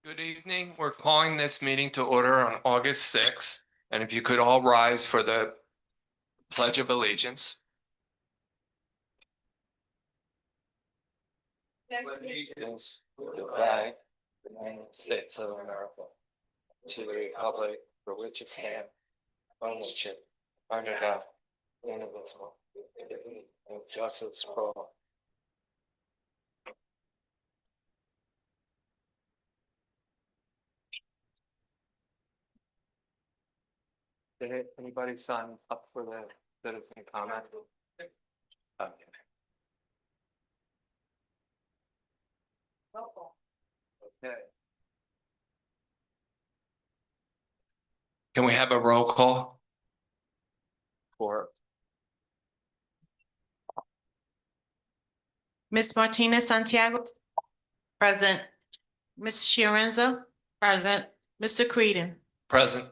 Good evening. We're calling this meeting to order on August 6th. And if you could all rise for the Pledge of Allegiance. Allegiance to the flag of the United States of America, to the republic for which it stands, one nation, under God, indivisible, and justice for all. Did anybody sign up for the citizen comment? Okay. Okay. Can we have a roll call? For Ms. Martinez Santiago. Present. Ms. Fiorenza. Present. Mr. Creedon. present.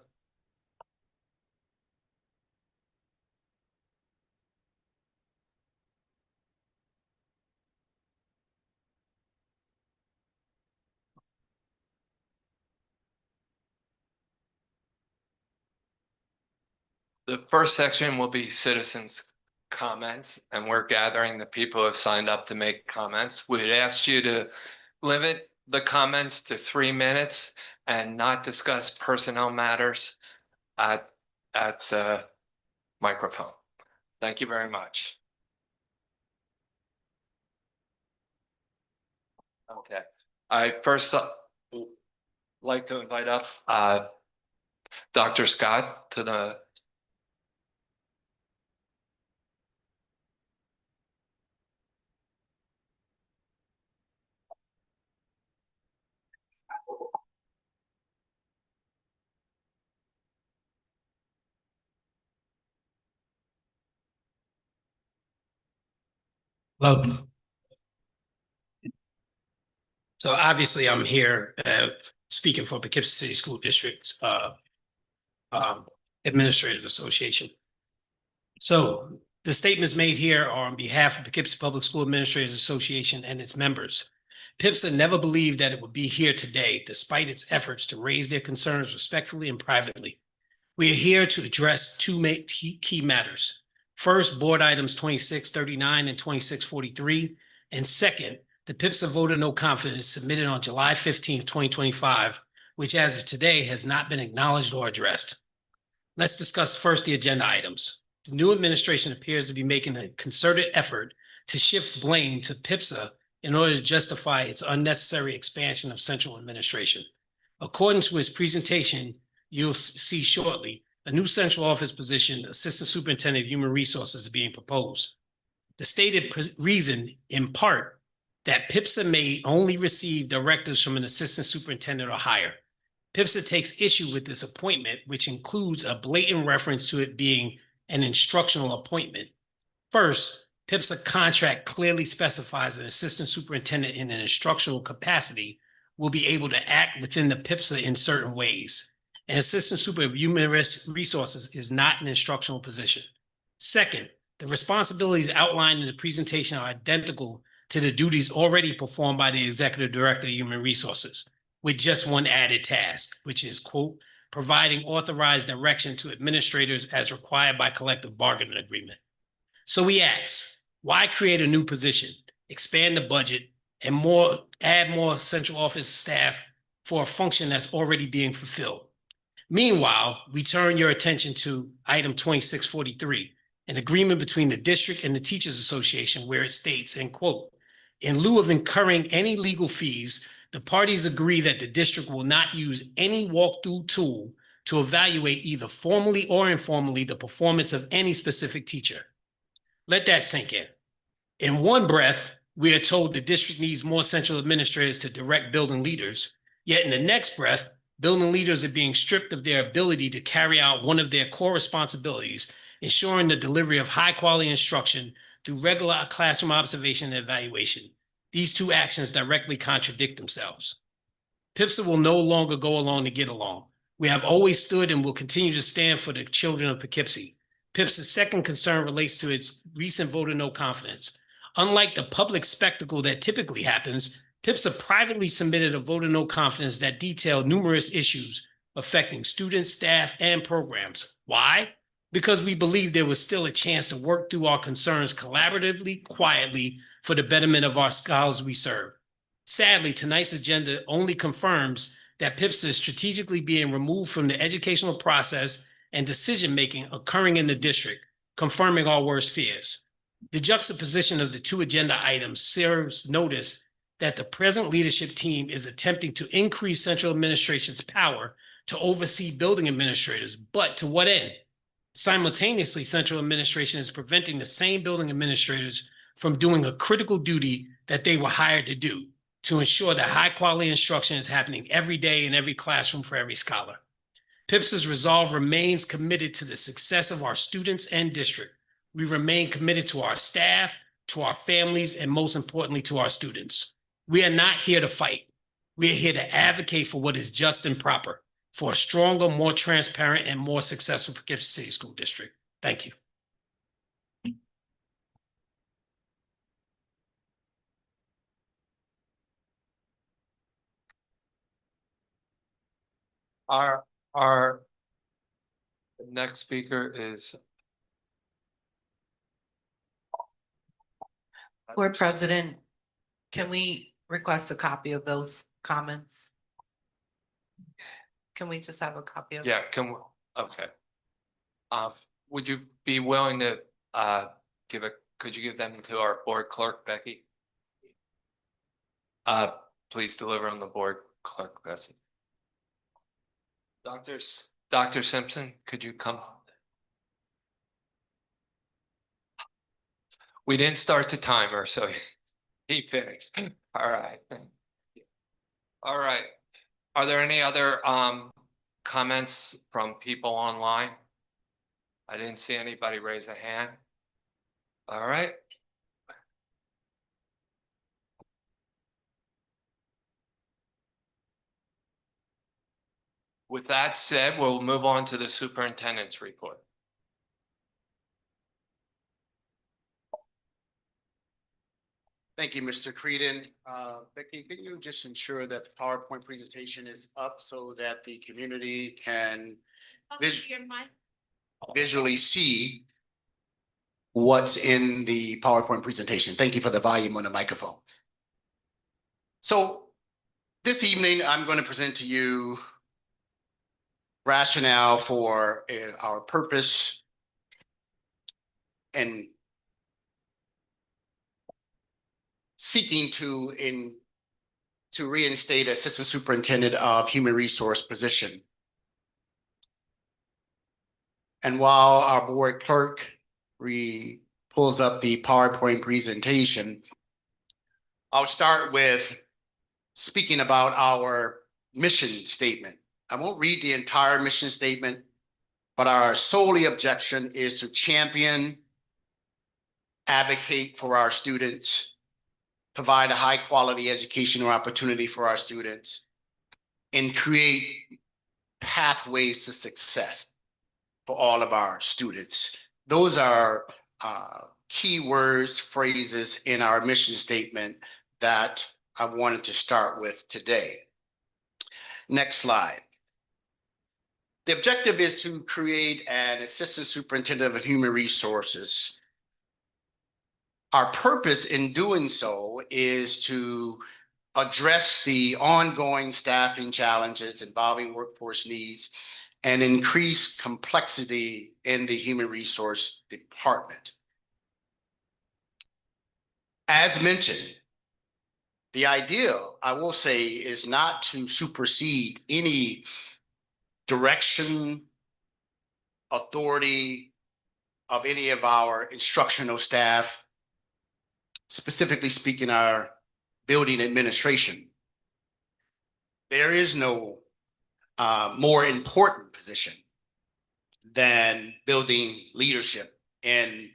The first section will be citizens' comments, and we're gathering the people who have signed up to make comments. We'd ask you to limit the comments to 3 minutes and not discuss personnel matters at the microphone. Thank you very much. Okay, I first like to invite up Dr. Scott to the Hello. So obviously I'm here speaking for Poughkeepsie City School District's Administrative Association. So the statements made here are on behalf of Poughkeepsie Public School Administrators Association and its members. PIPSA never believed that it would be here today, despite its efforts to raise their concerns respectfully and privately. We are here to address two key matters. First, board items 2639 and 2643. And second, the PIPSA vote of no confidence submitted on July 15th, 2025, which as of today has not been acknowledged or addressed. Let's discuss first the agenda items. The new administration appears to be making a concerted effort to shift blame to PIPSA in order to justify its unnecessary expansion of central administration. According to his presentation, you'll see shortly, a new central office position, Assistant Superintendent of Human Resources, is being proposed. The stated reason, in part, that PIPSA may only receive directives from an assistant superintendent or higher. PIPSA takes issue with this appointment, which includes a blatant reference to it being an instructional appointment. First, PIPSA contract clearly specifies an assistant superintendent in an instructional capacity will be able to act within the PIPSA in certain ways. An assistant super of human resources is not an instructional position. Second, the responsibilities outlined in the presentation are identical to the duties already performed by the Executive Director of Human Resources, with just one added task, which is, quote, providing authorized direction to administrators as required by collective bargaining agreement. So we ask, why create a new position, expand the budget, and add more central office staff for a function that's already being fulfilled? Meanwhile, we turn your attention to item 2643, an agreement between the district and the Teachers Association where it states, and quote, in lieu of incurring any legal fees, the parties agree that the district will not use any walkthrough tool to evaluate either formally or informally the performance of any specific teacher. Let that sink in. In one breath, we are told the district needs more central administrators to direct building leaders, yet in the next breath, building leaders are being stripped of their ability to carry out one of their core responsibilities, ensuring the delivery of high-quality instruction through regular classroom observation and evaluation. These two actions directly contradict themselves. PIPSA will no longer go along to get along. We have always stood and will continue to stand for the children of Poughkeepsie. PIPSA's second concern relates to its recent vote of no confidence. Unlike the public spectacle that typically happens, PIPSA privately submitted a vote of no confidence that detailed numerous issues affecting students, staff, and programs. Why? Because we believed there was still a chance to work through our concerns collaboratively, quietly, for the betterment of our scholars we serve. Sadly, tonight's agenda only confirms that PIPSA is strategically being removed from the educational process and decision-making occurring in the district, confirming our worst fears. The juxtaposition of the two agenda items serves notice that the present leadership team is attempting to increase central administration's power to oversee building administrators, but to what end? Simultaneously, central administration is preventing the same building administrators from doing a critical duty that they were hired to do, to ensure that high-quality instruction is happening every day in every classroom for every scholar. PIPSA's resolve remains committed to the success of our students and district. We remain committed to our staff, to our families, and most importantly, to our students. We are not here to fight. We are here to advocate for what is just and proper, for a stronger, more transparent, and more successful Poughkeepsie City School District. Thank you. Our next speaker is. Board President, can we request a copy of those comments? Can we just have a copy of? Yeah, okay. Would you be willing to, could you give them to our board clerk, Becky? Please deliver on the board clerk, Bessie. Dr. Simpson, could you come? We didn't start the timer, so he finished. All right. All right. Are there any other comments from people online? I didn't see anybody raise a hand. All right. With that said, we'll move on to the superintendent's report. Thank you, Mr. Creedon. Becky, can you just ensure that the PowerPoint presentation is up so that the community can visually see what's in the PowerPoint presentation? Thank you for the volume on the microphone. So this evening, I'm going to present to you rationale for our purpose and seeking to reinstate Assistant Superintendent of Human Resource position. And while our board clerk pulls up the PowerPoint presentation, I'll start with speaking about our mission statement. I won't read the entire mission statement, but our solely objection is to champion, advocate for our students, provide a high quality educational opportunity for our students, and create pathways to success for all of our students. Those are key words, phrases in our mission statement that I wanted to start with today. Next slide. The objective is to create an Assistant Superintendent of Human Resources. Our purpose in doing so is to address the ongoing staffing challenges involving workforce needs and increase complexity in the human resource department. As mentioned, the idea, I will say, is not to supersede any direction, authority of any of our instructional staff, specifically speaking, our building administration. There is no more important position than building leadership and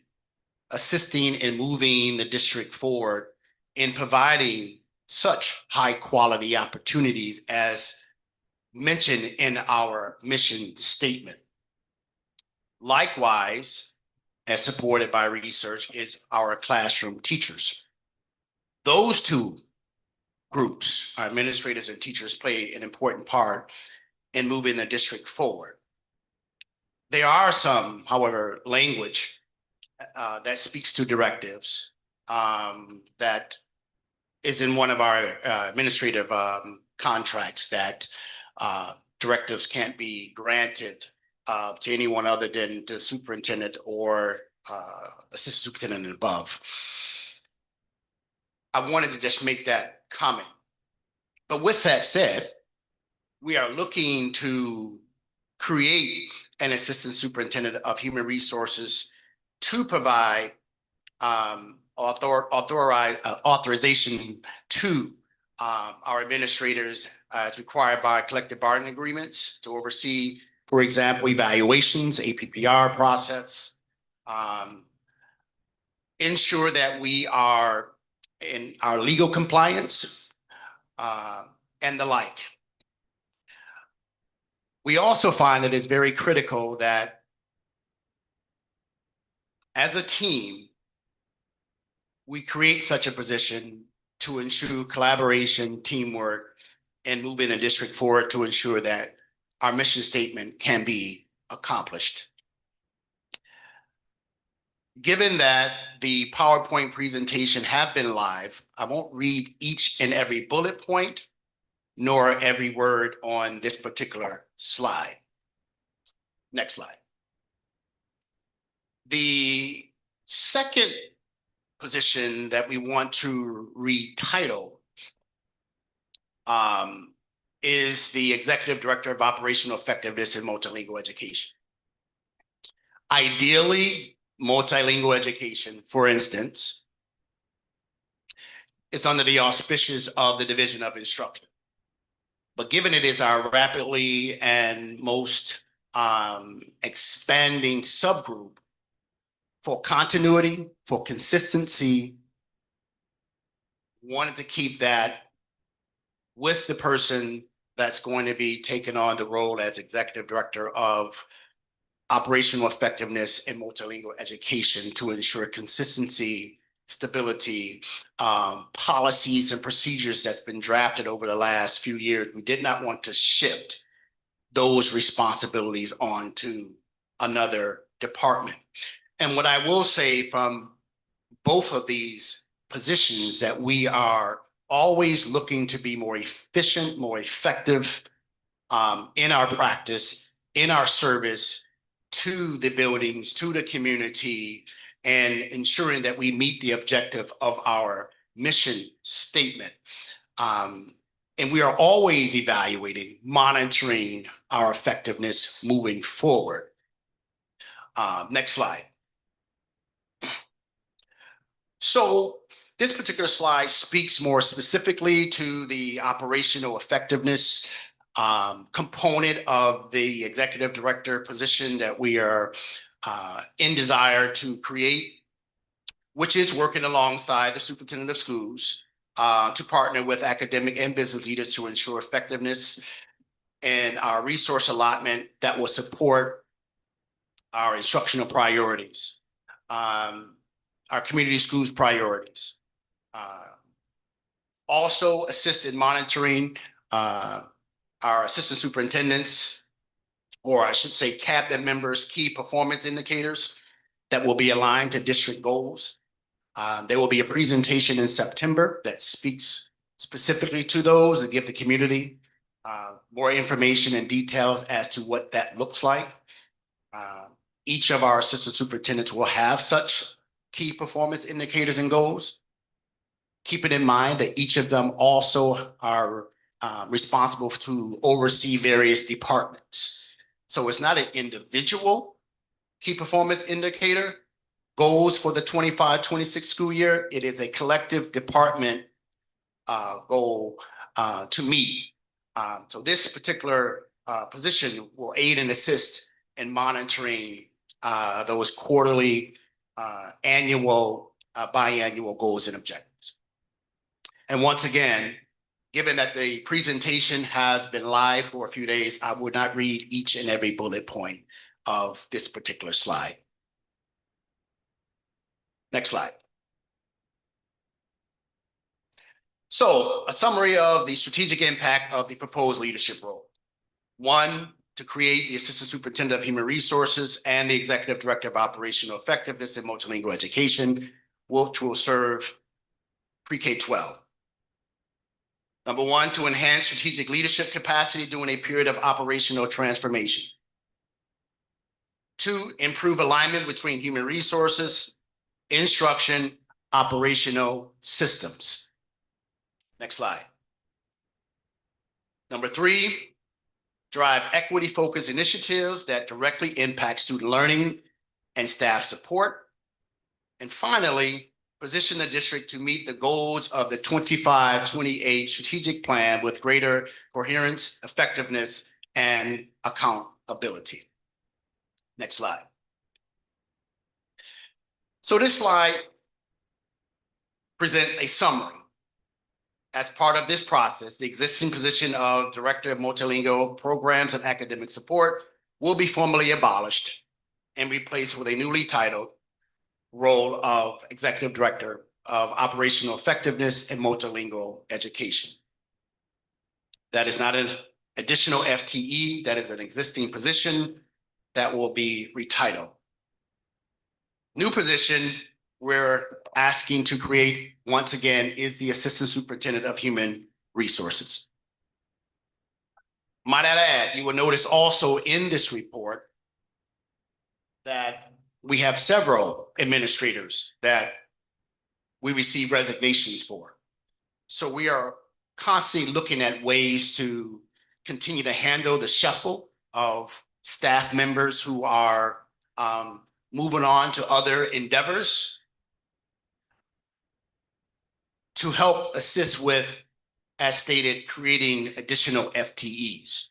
assisting and moving the district forward in providing such high quality opportunities as mentioned in our mission statement. Likewise, as supported by research, is our classroom teachers. Those two groups. Our administrators and teachers play an important part in moving the district forward. There are some, however, language that speaks to directives that is in one of our administrative contracts that directives can't be granted to anyone other than the superintendent or assistant superintendent and above. I wanted to just make that comment. But with that said, we are looking to create an assistant superintendent of human resources to provide authorization to our administrators as required by collective bargaining agreements to oversee, for example, evaluations, APPR process, ensure that we are in our legal compliance and the like. We also find that it's very critical that as a team, we create such a position to ensure collaboration, teamwork, and moving the district forward to ensure that our mission statement can be accomplished. Given that the PowerPoint presentation have been live, I won't read each and every bullet point, nor every word on this particular slide. Next slide. The second position that we want to retitle is the Executive Director of Operational Effectiveness in Multilingual Education. Ideally, multilingual education, for instance, is under the auspices of the Division of Instruction. But given it is our rapidly and most expanding subgroup, for continuity, for consistency, wanted to keep that with the person that's going to be taking on the role as Executive Director of Operational Effectiveness in Multilingual Education to ensure consistency, stability, policies and procedures that's been drafted over the last few years. We did not want to shift those responsibilities onto another department. And what I will say from both of these positions that we are always looking to be more efficient, more effective in our practice, in our service to the buildings, to the community, and ensuring that we meet the objective of our mission statement. And we are always evaluating, monitoring our effectiveness moving forward. Next slide. So this particular slide speaks more specifically to the operational effectiveness component of the executive director position that we are in desire to create, which is working alongside the superintendent of schools to partner with academic and business leaders to ensure effectiveness and our resource allotment that will support our instructional priorities, our community schools priorities. Also assist in monitoring our assistant superintendents, or I should say cabinet members' key performance indicators that will be aligned to district goals. There will be a presentation in September that speaks specifically to those and give the community more information and details as to what that looks like. Each of our assistant superintendents will have such key performance indicators and goals. Keeping in mind that each of them also are responsible to oversee various departments. So it's not an individual key performance indicator goals for the 25-26 school year. It is a collective department goal to meet. So this particular position will aid and assist in monitoring those quarterly, annual, biannual goals and objectives. And once again, given that the presentation has been live for a few days, I would not read each and every bullet point of this particular slide. Next slide. So a summary of the strategic impact of the proposed leadership role. One, to create the Assistant Superintendent of Human Resources and the Executive Director of Operational Effectiveness and Multilingual Education, which will serve pre-K-12. Number one, to enhance strategic leadership capacity during a period of operational transformation. Two, improve alignment between human resources, instruction, operational systems. Next slide. Number three, drive equity-focused initiatives that directly impact student learning and staff support. And finally, position the district to meet the goals of the 25-28 strategic plan with greater coherence, effectiveness, and accountability. Next slide. So this slide presents a summary. As part of this process, the existing position of Director of Multilingual Programs and Academic Support will be formally abolished and replaced with a newly titled role of Executive Director of Operational Effectiveness and Multilingual Education. That is not an additional FTE, that is an existing position that will be retitled. New position we're asking to create once again is the Assistant Superintendent of Human Resources. Might I add, you will notice also in this report that we have several administrators that we receive resignations for. So we are constantly looking at ways to continue to handle the shuffle of staff members who are moving on to other endeavors to help assist with, as stated, creating additional FTEs.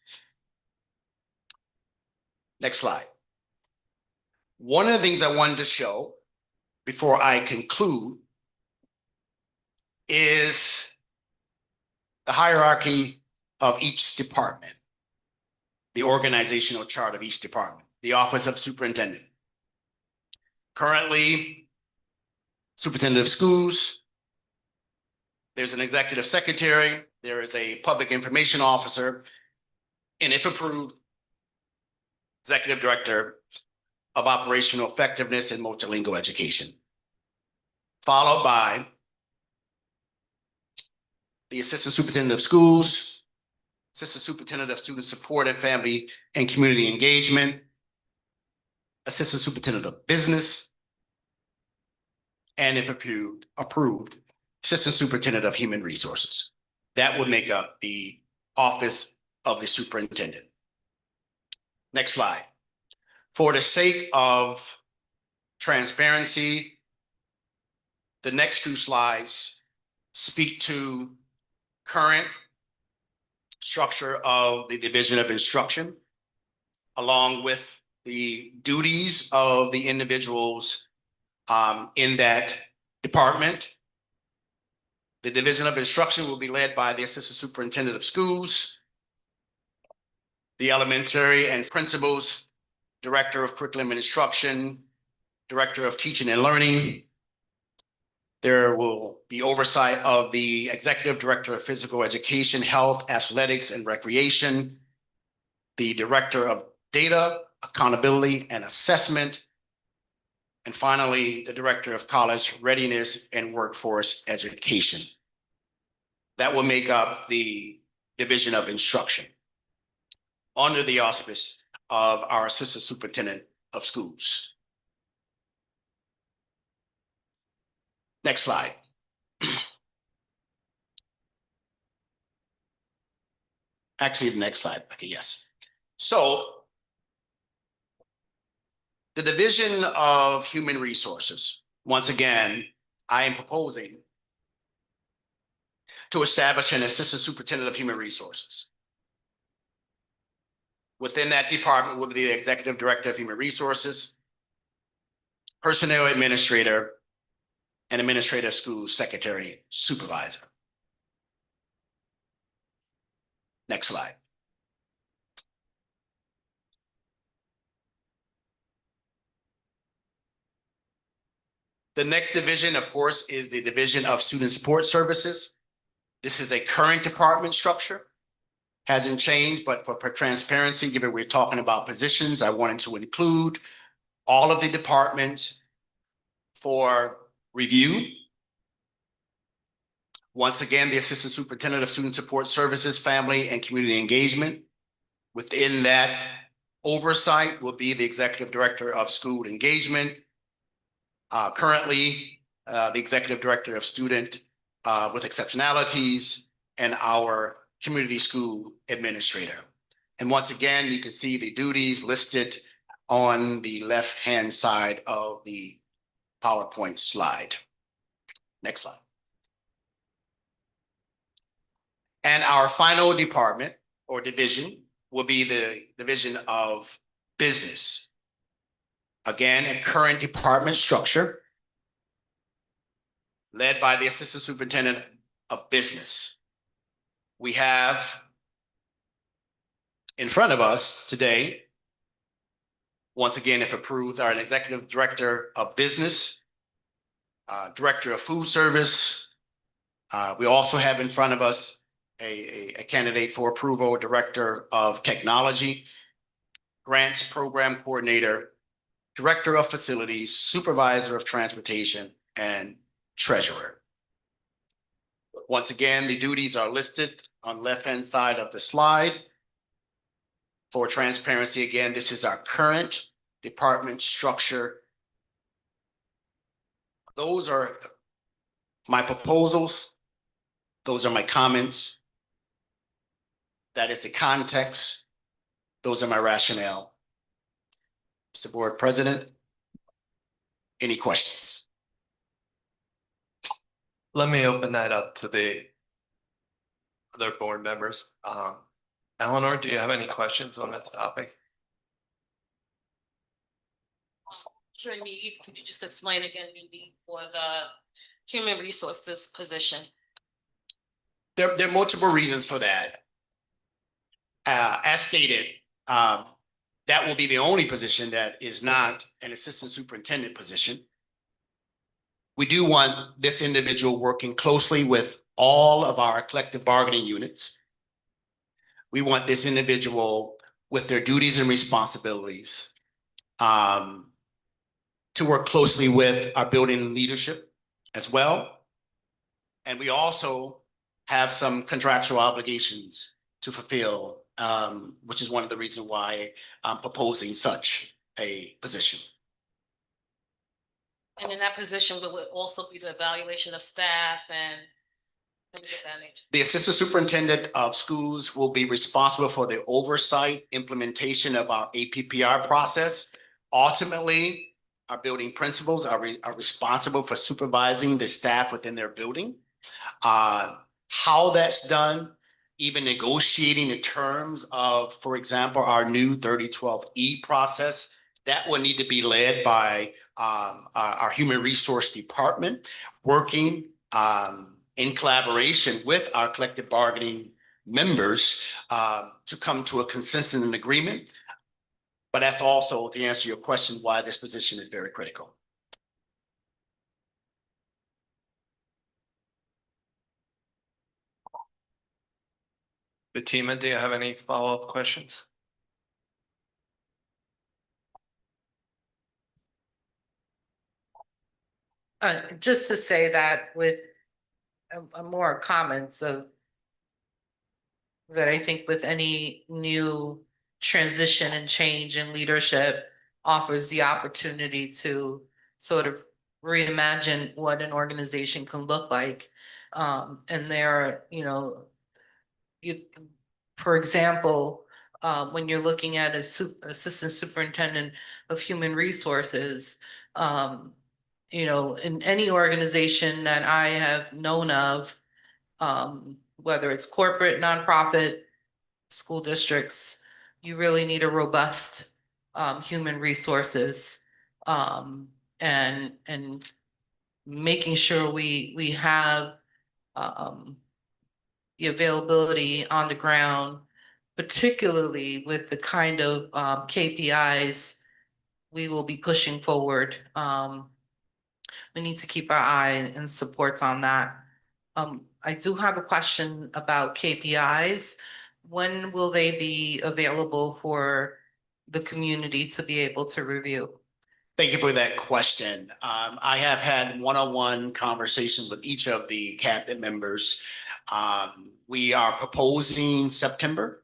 Next slide. One of the things I wanted to show before I conclude is the hierarchy of each department, the organizational chart of each department, the Office of Superintendent. Currently, Superintendent of Schools, there's an Executive Secretary, there is a Public Information Officer, and if approved, Executive Director of Operational Effectiveness and Multilingual Education, followed by the Assistant Superintendent of Schools, Assistant Superintendent of Student Support and Family and Community Engagement, Assistant Superintendent of Business, and if approved, Assistant Superintendent of Human Resources. That would make up the Office of the Superintendent. Next slide. For the sake of transparency, the next few slides speak to current structure of the Division of Instruction, along with the duties of the individuals in that department. The Division of Instruction will be led by the Assistant Superintendent of Schools, the Elementary and Principals, Director of Curriculum and Instruction, Director of Teaching and Learning. There will be oversight of the Executive Director of Physical Education, Health, Athletics, and Recreation, the Director of Data, Accountability, and Assessment, and finally, the Director of College Readiness and Workforce Education. That will make up the Division of Instruction under the auspice of our Assistant Superintendent of Schools. Next slide. Actually, the next slide. Okay, yes. So the Division of Human Resources, once again, I am proposing to establish an Assistant Superintendent of Human Resources. Within that department will be the Executive Director of Human Resources, Personnel Administrator, and Administrative School Secretary Supervisor. Next slide. The next division, of course, is the Division of Student Support Services. This is a current department structure. Hasn't changed, but for transparency, given we're talking about positions, I wanted to include all of the departments for review. Once again, the Assistant Superintendent of Student Support Services, Family and Community Engagement. Within that oversight will be the Executive Director of School Engagement. Currently, the Executive Director of Student with Exceptionalities and our Community School Administrator. And once again, you can see the duties listed on the left-hand side of the PowerPoint slide. Next slide. And our final department or division will be the Division of Business. Again, a current department structure led by the Assistant Superintendent of Business. We have in front of us today, once again, if approved, our Executive Director of Business, Director of Food Service. We also have in front of us a candidate for approval, Director of Technology, Grants Program Coordinator, Director of Facilities, Supervisor of Transportation, and Treasurer. Once again, the duties are listed on the left-hand side of the slide. For transparency, again, this is our current department structure. Those are my proposals. Those are my comments. That is the context. Those are my rationale. Mr. Board President, any questions? Let me open that up to the other board members. Eleanor, do you have any questions on this topic? Sure, could you just explain again, maybe, for the human resources position? There are multiple reasons for that. As stated, that will be the only position that is not an assistant superintendent position. We do want this individual working closely with all of our collective bargaining units. We want this individual with their duties and responsibilities to work closely with our building leadership as well. And we also have some contractual obligations to fulfill, which is one of the reasons why I'm proposing such a position. And in that position, will it also be the evaluation of staff and things of that nature? The Assistant Superintendent of Schools will be responsible for the oversight implementation of our APPR process. Ultimately, our building principals are responsible for supervising the staff within their building. How that's done, even negotiating the terms of, for example, our new 3012E process, that will need to be led by our human resource department, working in collaboration with our collective bargaining members to come to a consensus and agreement. But that's also to answer your question, why this position is very critical. Fatima, do you have any follow-up questions? Just to say that with more comments of that I think with any new transition and change in leadership offers the opportunity to sort of reimagine what an organization can look like. And there are, for example, when you're looking at assistant superintendent of human resources, in any organization that I have known of, whether it's corporate, nonprofit, school districts, you really need a robust human resources and making sure we have the availability on the ground, particularly with the kind of KPIs we will be pushing forward. We need to keep our eye and supports on that. I do have a question about KPIs. When will they be available for the community to be able to review? Thank you for that question. I have had one-on-one conversations with each of the cabinet members. We are proposing September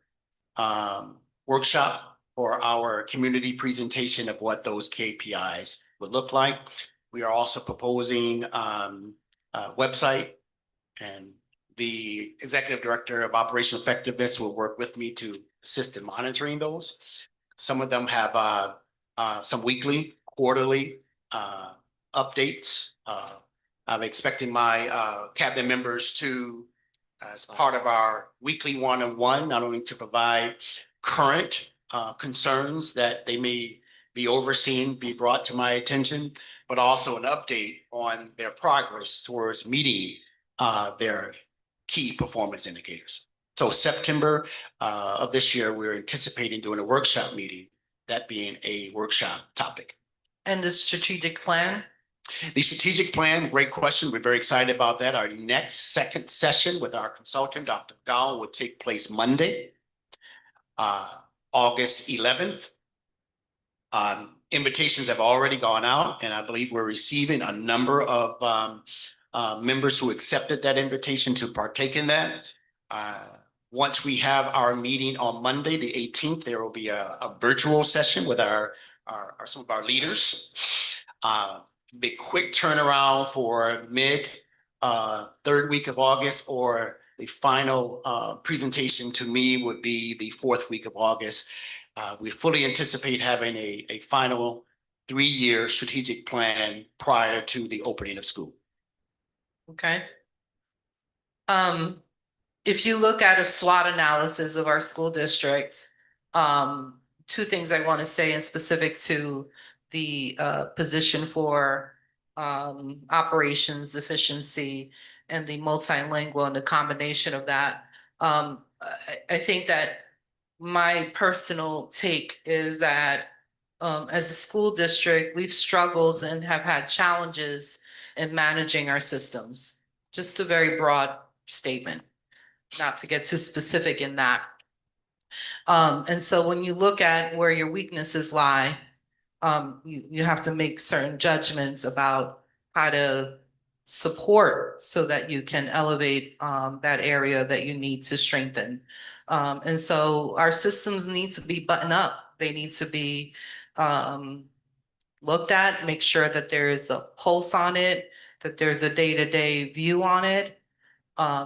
workshop for our community presentation of what those KPIs would look like. We are also proposing a website, and the executive director of operational effectiveness will work with me to assist in monitoring those. Some of them have some weekly, quarterly updates. I'm expecting my cabinet members to, as part of our weekly one-on-one, not only to provide current concerns that they may be overseen, be brought to my attention, but also an update on their progress towards meeting their key performance indicators. So September of this year, we're anticipating doing a workshop meeting, that being a workshop topic. And the strategic plan? The strategic plan, great question. We're very excited about that. Our next second session with our consultant, Dr. Dahl, will take place Monday, August 11th. Invitations have already gone out, and I believe we're receiving a number of members who accepted that invitation to partake in that. Once we have our meeting on Monday, the 18th, there will be a virtual session with some of our leaders. Be quick turnaround for third week of August, or the final presentation to me would be the fourth week of August. We fully anticipate having a final 3-year strategic plan prior to the opening of school. Okay. If you look at a SWOT analysis of our school district, two things I want to say in specific to the position for operations efficiency and the multilingual and the combination of that. I think that my personal take is that as a school district, we've struggled and have had challenges in managing our systems. Just a very broad statement, not to get too specific in that. And so when you look at where your weaknesses lie, you have to make certain judgments about how to support so that you can elevate that area that you need to strengthen. And so our systems need to be buttoned up. They need to be looked at, make sure that there is a pulse on it, that there's a day-to-day view on it.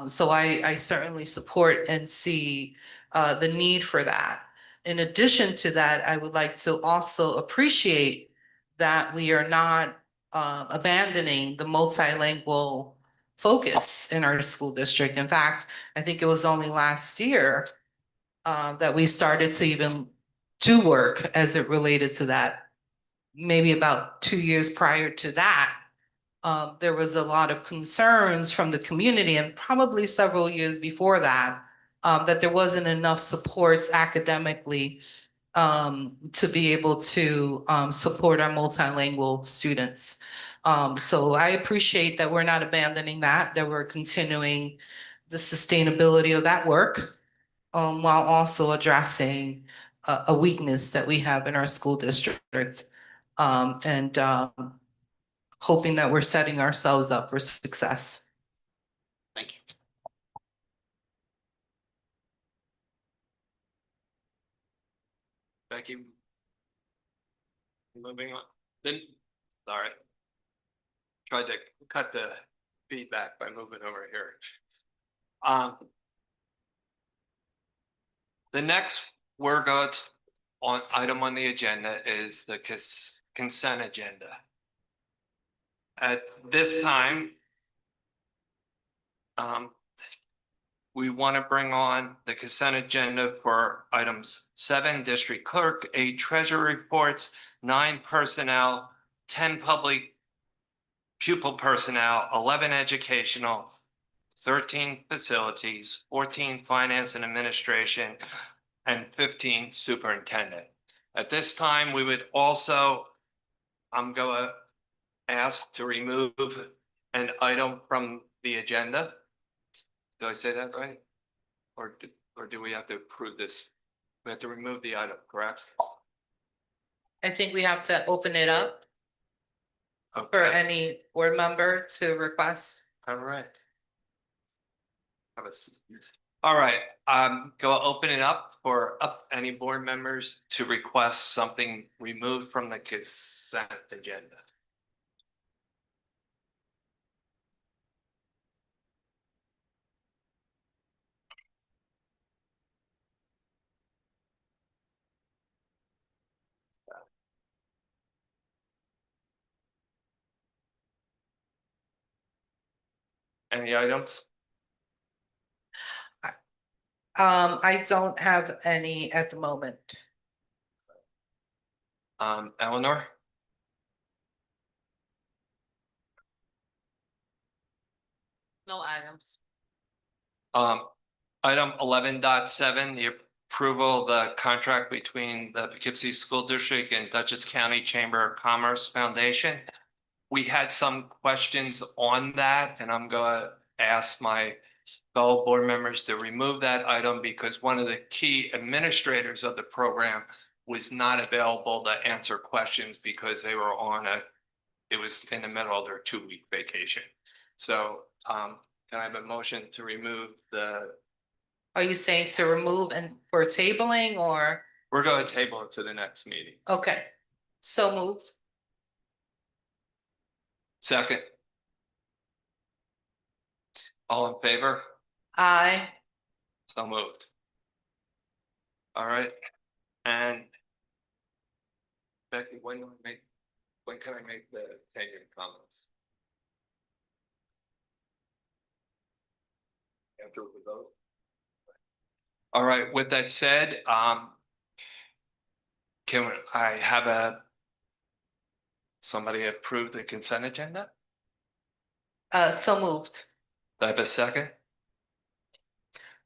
So I certainly support and see the need for that. In addition to that, I would like to also appreciate that we are not abandoning the multilingual focus in our school district. In fact, I think it was only last year that we started to even do work as it related to that. Maybe about 2 years prior to that, there was a lot of concerns from the community, and probably several years before that, that there wasn't enough supports academically to be able to support our multilingual students. So I appreciate that we're not abandoning that we're continuing the sustainability of that work, while also addressing a weakness that we have in our school district. And hoping that we're setting ourselves up for success. Thank you. Thank you. Moving on, then, sorry. Tried to cut the feedback by moving over here. The next item on the agenda is the consent agenda. At this time, we want to bring on the consent agenda for items 7, district clerk, 8, treasurer reports, 9, personnel, 10, public pupil personnel, 11, educational, 13, facilities, 14, finance and administration, and 15, superintendent. At this time, we would also, I'm going to ask to remove an item from the agenda. Did I say that right? Or do we have to approve this? We have to remove the item, correct? I think we have to open it up for Okay, any board member to request. all right. Have a seat. All right, go open it up for any board members to request something removed from the consent agenda. Any items? I don't have any at the moment. Eleanor? No items. Item 11.7, the approval of the contract between the Poughkeepsie School District and Dutchess County Chamber of Commerce Foundation. We had some questions on that, and I'm gonna ask my fellow board members to remove that item because one of the key administrators of the program was not available to answer questions because they were it was in the middle of their 2-week vacation. So, can I have a motion to remove Are you saying to remove and for tabling or, we're going to table it to the next meeting. okay, so moved. Second. All in favor? Aye. So moved. All right, and Becky, when can I make the tenure comments? After we vote? All right, with that said, can I have somebody approve the consent agenda? So moved. Do I have a second?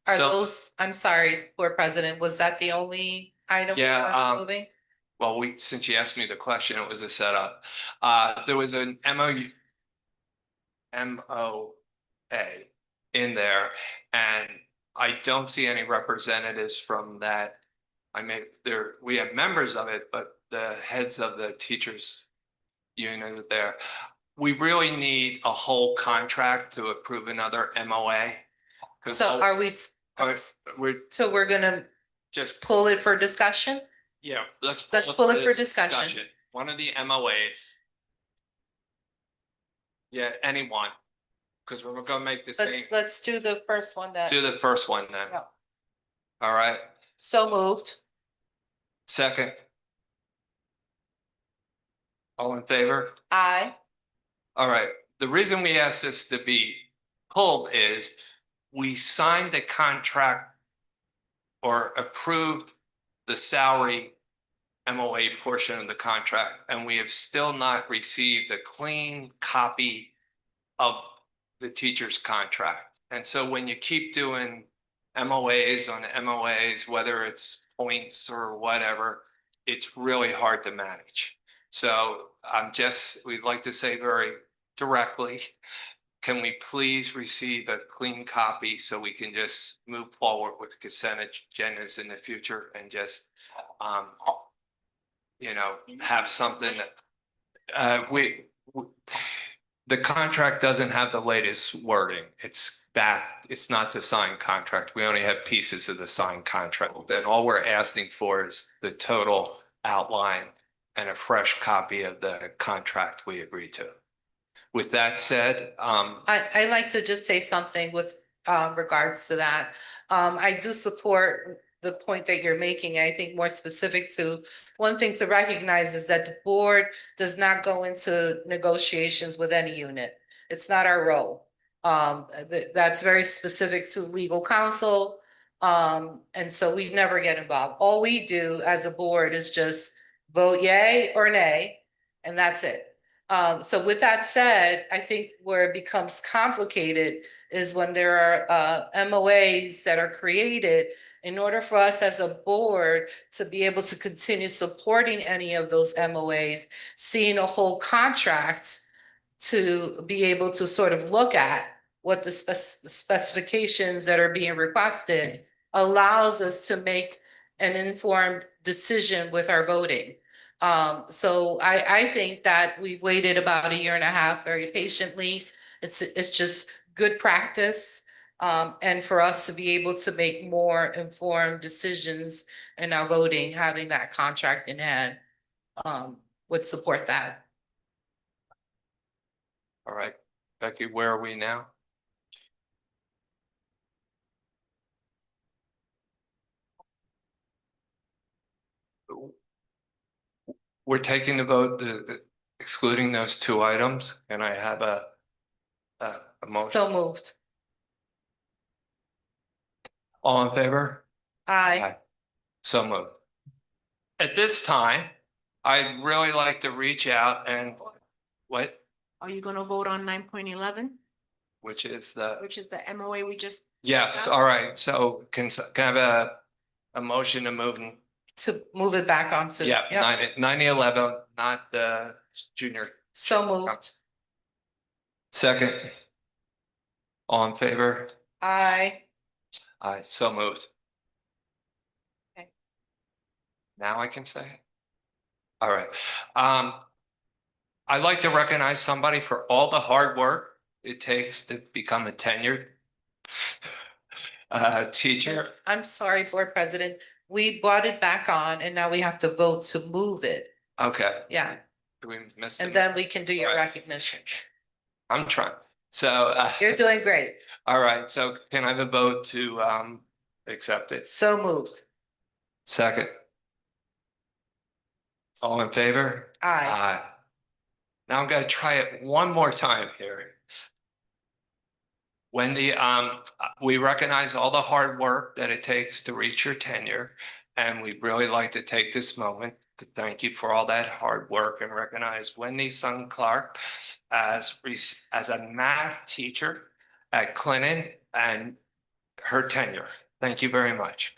Are So- those, I'm sorry, Board President, was that the only item? we Yeah, were moving? Well, since you asked me the question, it was a setup. There was an MOA in there, and I don't see any representatives from that. We have members of it, but the heads of the teachers union are there. We really need a whole contract to approve another MOA. So are we, We're so we're gonna just, pull it for discussion? yeah, let's pull it for this discussion. One of the MOAs. Yeah, anyone, because we're gonna make the same, Let's do the first one that, do the first one then. Yeah. All right, so moved. second. All in favor? Aye. All right, the reason we asked this to be pulled is we signed the contract or approved the salary MOA portion of the contract, and we have still not received a clean copy of the teacher's contract. And so when you keep doing MOAs on MOAs, whether it's points or whatever, it's really hard to manage. So we'd like to say very directly, can we please receive a clean copy so we can just move forward with consent agendas in the future and just, have something that, the contract doesn't have the latest wording. It's not the signed contract. We only have pieces of the signed contract. And all we're asking for is the total outline and a fresh copy of the contract we agreed to. With that said, I like to just say something with regards to that. I do support the point that you're making. I think more specific to, one thing to recognize is that the board does not go into negotiations with any unit. It's not our role. That's very specific to legal counsel. And so we never get involved. All we do as a board is just vote yay or nay, and that's it. So with that said, I think where it becomes complicated is when there are MOAs that are created in order for us as a board to be able to continue supporting any of those MOAs, seeing a whole contract to be able to sort of look at what the specifications that are being requested allows us to make an informed decision with our voting. So I think that we waited about 1.5 years very patiently. It's just good practice. And for us to be able to make more informed decisions in our voting, having that contract in hand, would support that. All right, Becky, where are we now? We're taking the vote, excluding those two items, and I have a motion. So moved. All in favor? Aye. So moved. At this time, I'd really like to reach out and, what, Are you gonna vote on 9.11, which is the, which is the MOA we just? yes, all right, so can I have a motion to move, To move it back onto. yeah, Yep. 9/11, not the junior. So moved. Second. All in favor? Aye. Aye, so moved. Okay. Now I can say it? All right. I'd like to recognize somebody for all the hard work it takes to become a tenured teacher. I'm sorry, Board President, we brought it back on and now we have to vote to move it. Okay. Yeah, We missed and it. then we can do your Right. recognition. I'm trying. So, You're doing great. all right, so can I have a vote to accept it? So moved. Second. All in favor? Aye. Aye. Now I'm gonna try it one more time here. Wendy, we recognize all the hard work that it takes to reach your tenure. And we'd really like to take this moment to thank you for all that hard work and recognize Wendy Sun Clark as a math teacher at Clinton and her tenure. Thank you very much.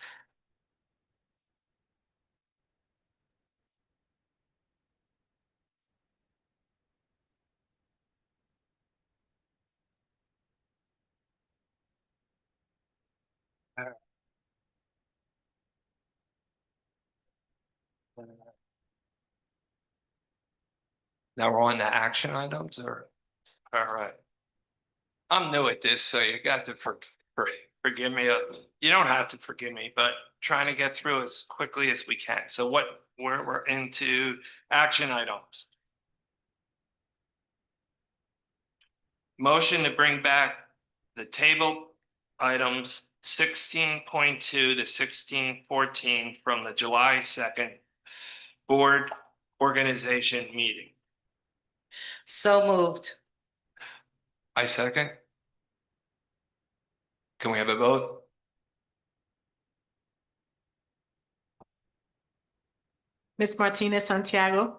Now we're on the action items, or, all right. I'm new at this, so you got to forgive me. You don't have to forgive me, but trying to get through as quickly as we can. So we're into action items. Motion to bring back the table items 16.2 to 1614 from the July 2nd board organization meeting. So moved. I second. Can we have a vote? Ms. Martinez Santiago,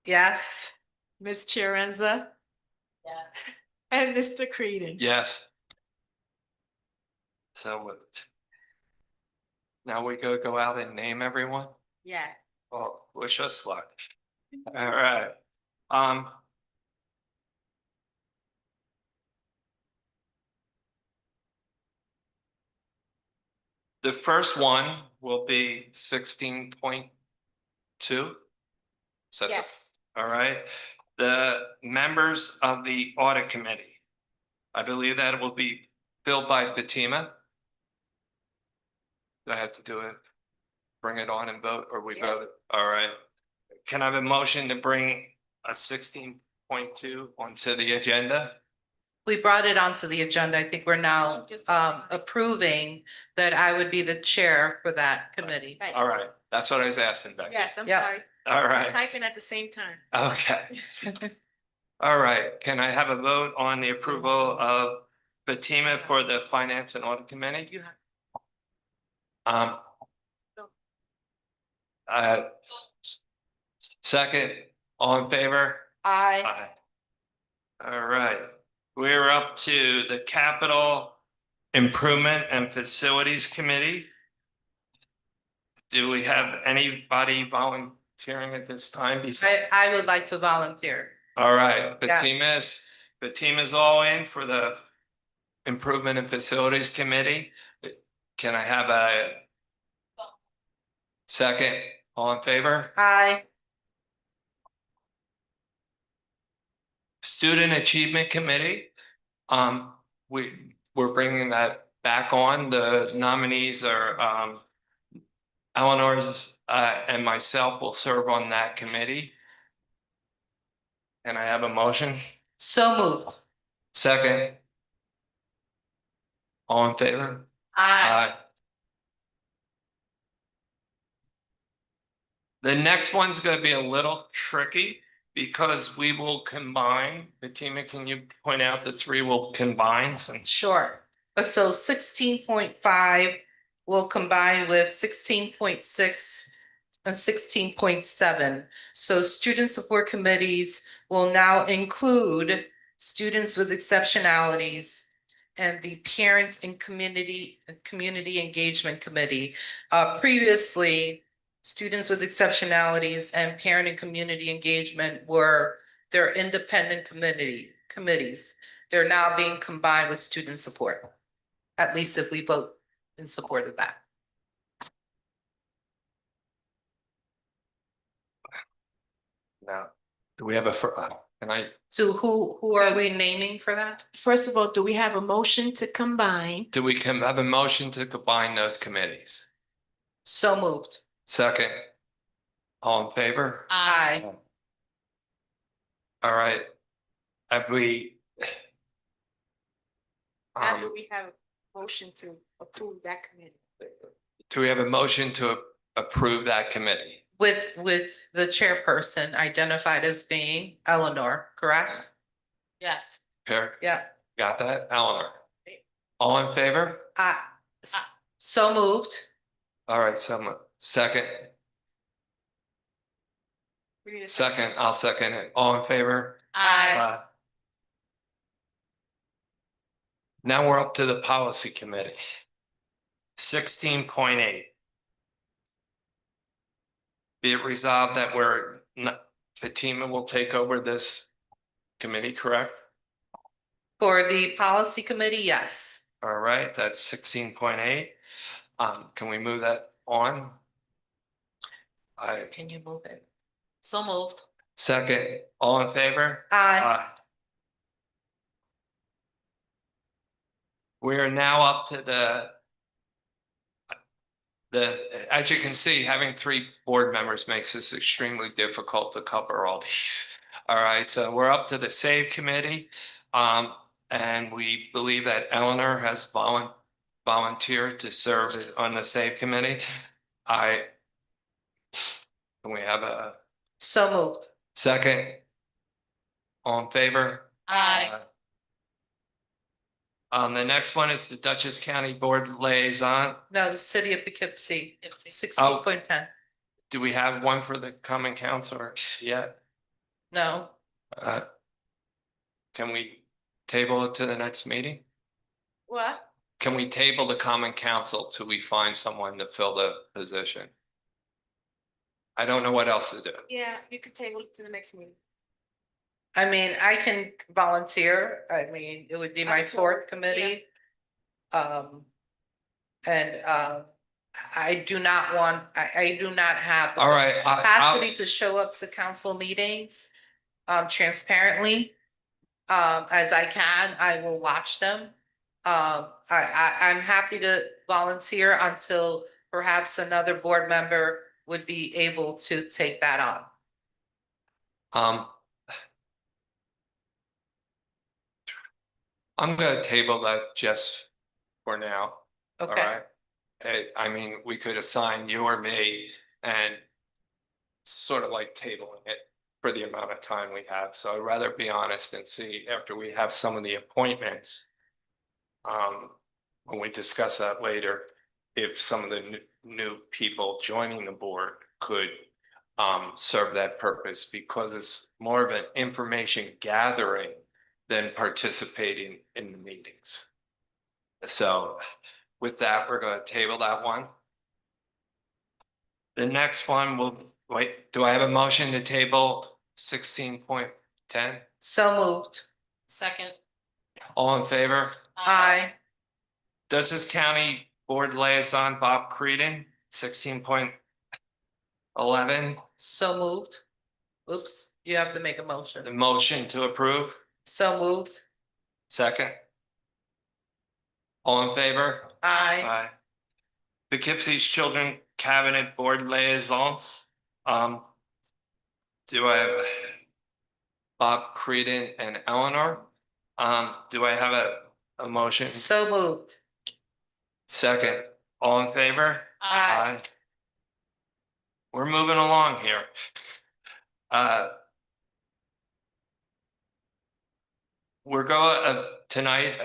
Yes. Ms. Chiarenza, Yeah. and Mr. Creedon. Yes. So moved. Now we go out and name everyone. Yeah. Oh, wish us luck. All right. The first one will be 16.2. Yes. All right. The members of the audit committee. I believe that it will be filled by Fatima. Do I have to do it? Bring it on and vote, or we Yeah. vote? All right. Can I have a motion to bring a 16.2 onto the agenda? We brought it onto the agenda. I think we're now approving that I would be the chair for that committee. Right. All right, that's what I was asking, Becky. Yes, I'm Yep. sorry. All right, Typing at the same time. okay. All right, can I have a vote on the approval of Fatima for the Finance and Audit Committee? You have- Um. Uh. Second, all in favor? Aye. Aye. All right, we're up to the Capital Improvement and Facilities Committee. Do we have anybody volunteering at this time? I would like to volunteer. All right, Yeah. Fatima's The team is all in for the Improvement and Facilities Committee. Can I have a second? All in favor? Aye. Student Achievement Committee. We're bringing that back on. The nominees are, Eleanor's, and myself will serve on that committee. Can I have a motion? So moved. Second. All in favor? Aye. The next one's gonna be a little tricky because we will combine. Fatima, can you point out the three will combine since? Sure. So 16.5 will combine with 16.6 and 16.7. So student support committees will now include students with exceptionalities and the parent and community engagement committee. Previously, students with exceptionalities and parent and community engagement were their independent committees. They're now being combined with student support, at least if we vote in support of that. Now, do we have can I, So who are we naming for that? First of all, do we have a motion to combine? do we have a motion to combine those committees? So moved. Second. All in favor? Aye. All right. Have we? Now, do we have a motion to approve that committee? Do we have a motion to approve that committee? With the chairperson identified as being Eleanor, correct? Yes. Per, Yeah. got that? Eleanor? All in favor? So moved. All right, someone, second, We need a second, I'll second it. All in favor? Aye. Now we're up to the policy committee. 16.8. Be it resolved that Fatima will take over this committee, correct? For the policy committee, yes. All right, that's 16.8. Can we move that on? Can you move it? So moved. Second, all in favor? Aye. We are now up to as you can see, having three board members makes this extremely difficult to cover all these. All right, so we're up to the SAVE committee. And we believe that Eleanor has volunteered to serve on the SAVE committee. Can we have a So moved. second? All in favor? Aye. The next one is the Dutchess County Board Liaison. No, the city of Poughkeepsie, Oh. 16.10. Do we have one for the common council yet? No, Can we table it to the next meeting? What? Can we table the common council till we find someone to fill the position? I don't know what else to do. Yeah, you could table it to the next meeting. I mean, I can volunteer. I mean, it would be my fourth committee. I do not want, I do not have the All right. capacity to show up to council meetings transparently. As I can, I will watch them. I'm happy to volunteer until perhaps another board member would be able to take that on. I'm gonna table that just for now. All Okay, right. I mean, we could assign you or me and sort of like tabling it for the amount of time we have. So I'd rather be honest and see after we have some of the appointments. When we discuss that later, if some of the new people joining the board could serve that purpose, because it's more of an information gathering than participating in the meetings. So with that, we're going to table that one. The next one will, wait, do I have a motion to table 16.10? so moved. Second. All in favor? Aye. Dutchess County Board Liaison Bob Creedon, 16.11. So moved. Oops, you have to make a The motion. motion to approve, So moved. second. All in favor? Aye. Aye. Poughkeepsie's Children Cabinet Board Liaisons. Do I have Bob Creedon and Eleanor? Do I have a motion? So moved. Second, all in favor? Aye. We're moving along here. We're going tonight,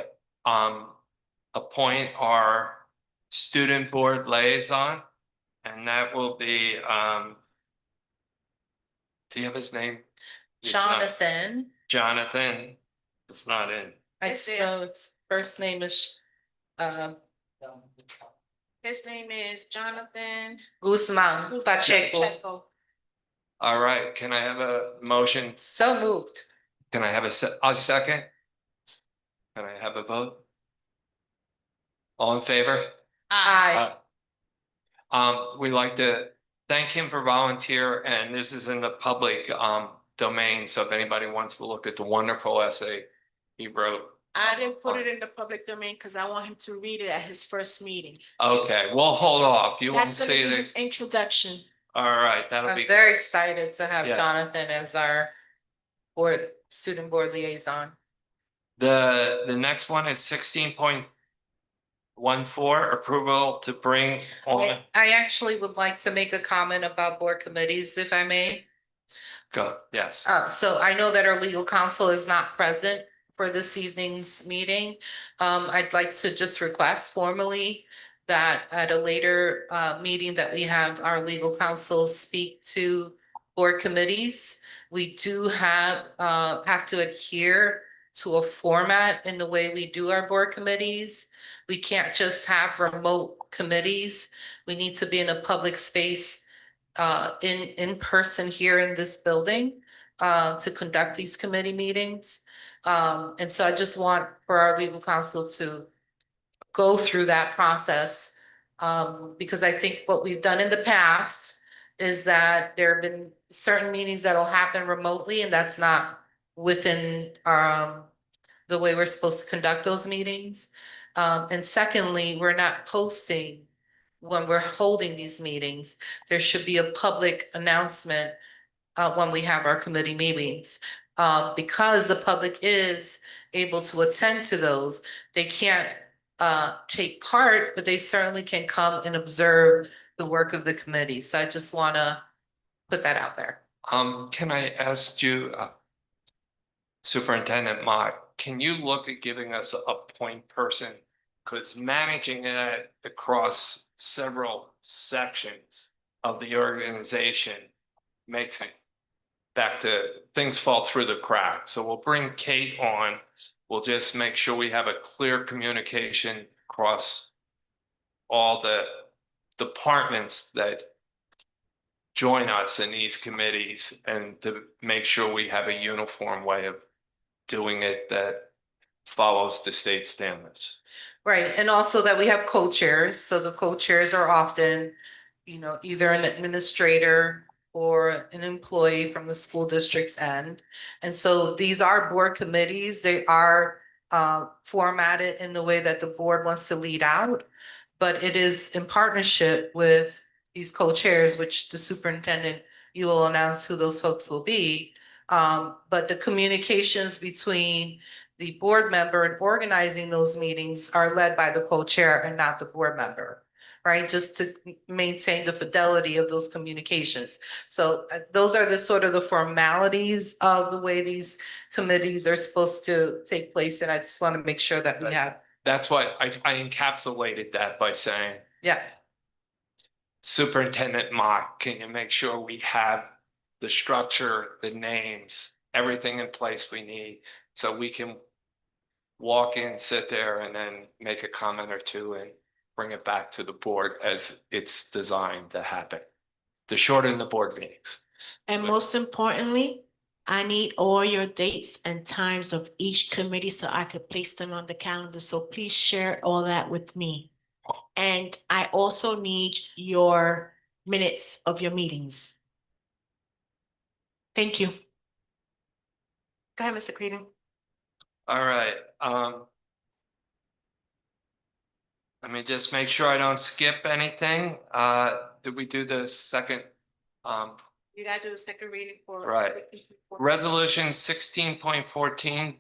appoint our student board liaison. And that will be, do you have his name? It's not- Jonathan. Jonathan. It's not in. I It's just there. know his first name is His name is Jonathan. Guzman Pacheco. Pacheco. All right, can I have a motion? So moved. Can I have a second? Can I have a vote? All in favor? Aye. We'd like to thank him for volunteer, and this is in the public domain, so if anybody wants to look at the wonderful essay he wrote. I didn't put it in the public domain because I want him to read it at his first meeting. Okay, we'll hold off. You won't That's gonna see be the, his introduction. all right, that'll I'm be, very excited to have Yeah. Jonathan as our student board liaison. the next one is 16.14, approval to bring on, I actually would like to make a comment about board committees, if I may. go, yes. So I know that our legal counsel is not present for this evening's meeting. I'd like to just request formally that at a later meeting that we have our legal counsel speak to board committees. We do have to adhere to a format in the way we do our board committees. We can't just have remote committees. We need to be in a public space in person here in this building to conduct these committee meetings. And so I just want for our legal counsel to go through that process. Because I think what we've done in the past is that there have been certain meetings that'll happen remotely, and that's not within the way we're supposed to conduct those meetings. And secondly, we're not posting when we're holding these meetings. There should be a public announcement when we have our committee meetings. Because the public is able to attend to those, they can't take part, but they certainly can come and observe the work of the committee. So I just want to put that out there. Can I ask you, Superintendent Mott, can you look at giving us a point person? Because managing that across several sections of the organization makes it back to things fall through the cracks. So we'll bring Kate on. We'll just make sure we have a clear communication across all the departments that join us in these committees, and to make sure we have a uniform way of doing it that follows the state standards. Right, and also that we have co-chairs, so the co-chairs are often, either an administrator or an employee from the school district's end. And so these are board committees, they are formatted in the way that the board wants to lead out. But it is in partnership with these co-chairs, which the superintendent, you will announce who those folks will be. But the communications between the board member and organizing those meetings are led by the co-chair and not the board member, right? Just to maintain the fidelity of those communications. So those are the sort of the formalities of the way these committees are supposed to take place. And I just want to make sure that we have, That's why I encapsulated that by saying, yeah. Superintendent Mock, can you make sure we have the structure, the names, everything in place we need, so we can walk in, sit there, and then make a comment or two and bring it back to the board as it's designed to happen, to shorten the board meetings. And most importantly, I need all your dates and times of each committee so I could place them on the calendar. So please share all that with me. And I also need your minutes of your meetings. Thank you. Go ahead, Mr. Creedon. All right, let me just make sure I don't skip anything. Did we do the second? You gotta do the second reading for. Right. Resolution 16.14,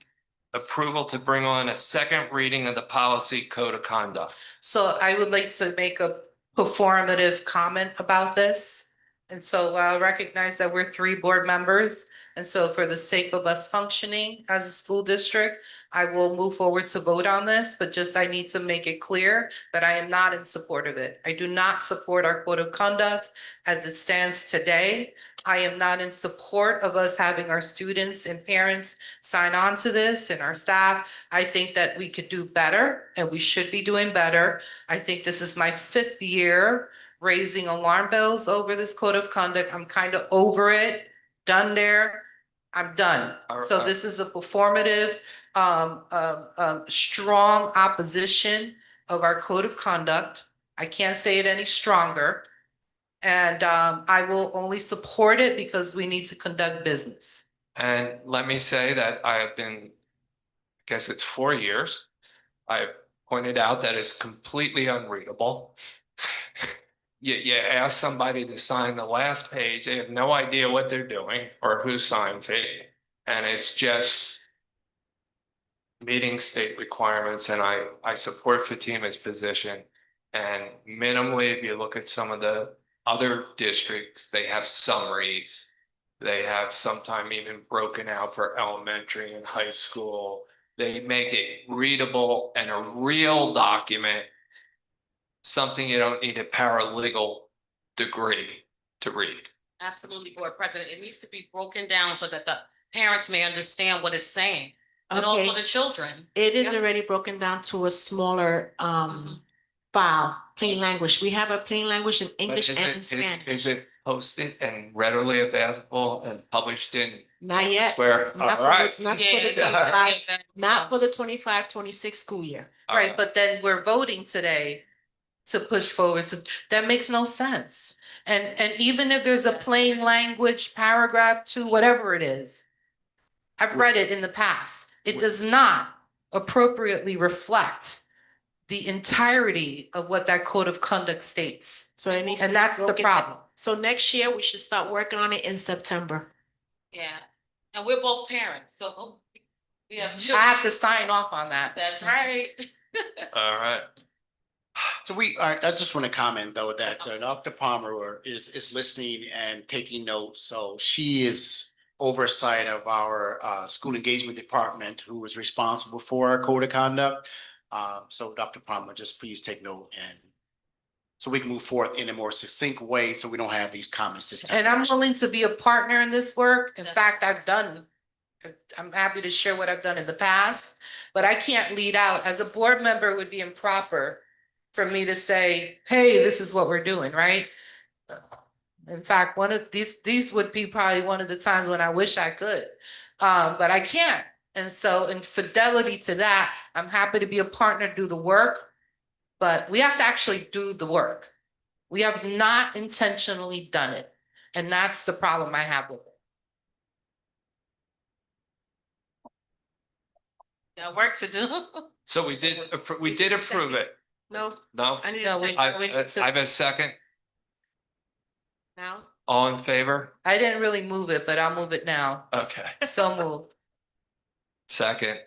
approval to bring on a second reading of the policy code of conduct. So I would like to make a performative comment about this. And so I recognize that we're three board members. And so for the sake of us functioning as a school district, I will move forward to vote on this, but just I need to make it clear that I am not in support of it. I do not support our code of conduct as it stands today. I am not in support of us having our students and parents sign on to this and our staff. I think that we could do better and we should be doing better. I think this is my 5th year raising alarm bells over this code of conduct. I'm kind of over it, done there. I'm done. So this is a performative, strong opposition of our code of conduct. I can't say it any stronger. And I will only support it because we need to conduct business. And let me say that I have been, I guess it's 4 years. I pointed out that it's completely unreadable. You ask somebody to sign the last page, they have no idea what they're doing or who signs it. And it's just meeting state requirements, and I support Fatima's position. And minimally, if you look at some of the other districts, they have summaries. They have sometime even broken out for elementary and high school. They make it readable and a real document, something you don't need a paralegal degree to read. Absolutely, Board President. It needs to be broken down so that the parents may understand what it's saying. And also the children. It is Yeah. already broken down to a smaller file, plain language. We have a plain language in But English is and it- in is- Spanish. Is it posted and readily available and published in? Not yet. Swear, Not all for the- right. Not for Yeah, the yeah, 25 yeah. not for the 25-26 school year. All Right, but then we're voting today to push forward. So that makes no sense. And even if there's a plain language paragraph to whatever it is, I've read it in the past. It does not appropriately reflect the entirety of what that code of conduct states. So it needs to And be that's the broken problem. down. So next year, we should start working on it in September. Yeah, and we're both parents, so we have I children. have to sign off on that. That's right. All right. So I just want to comment though that Dr. Palmer is listening and taking notes. So she is oversight of our school engagement department, who is responsible for our code of conduct. So Dr. Palmer, just please take note, and so we can move forward in a more succinct way, so we don't have these comments this time. And I'm willing to be a partner in this work. In That's- fact, I'm happy to share what I've done in the past, but I can't lead out. As a board member, it would be improper for me to say, hey, this is what we're doing, right? In fact, one of these would be probably one of the times when I wish I could, but I can't. And so in fidelity to that, I'm happy to be a partner, do the work, but we have to actually do the work. We have not intentionally done it. And that's the problem I have with it. Got work to do. So we did approve it. No, No? I need No, a we- second I need to- I have a second. now. All in favor? I didn't really move it, but I'll move it now. Okay, So moved. second.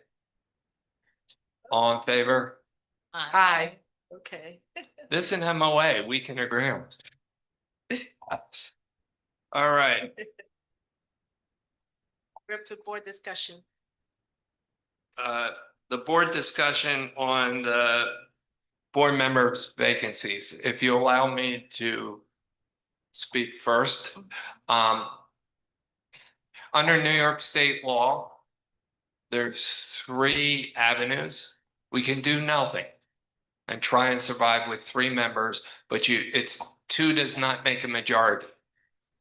All in favor? Aye. Okay. This is an MOA, we can agree on. All right, We're up to board discussion. the board discussion on the board members' vacancies. If you allow me to speak first. Under New York state law, there's 3 avenues. We can do nothing and try and survive with 3 members, but it's 2 does not make a majority.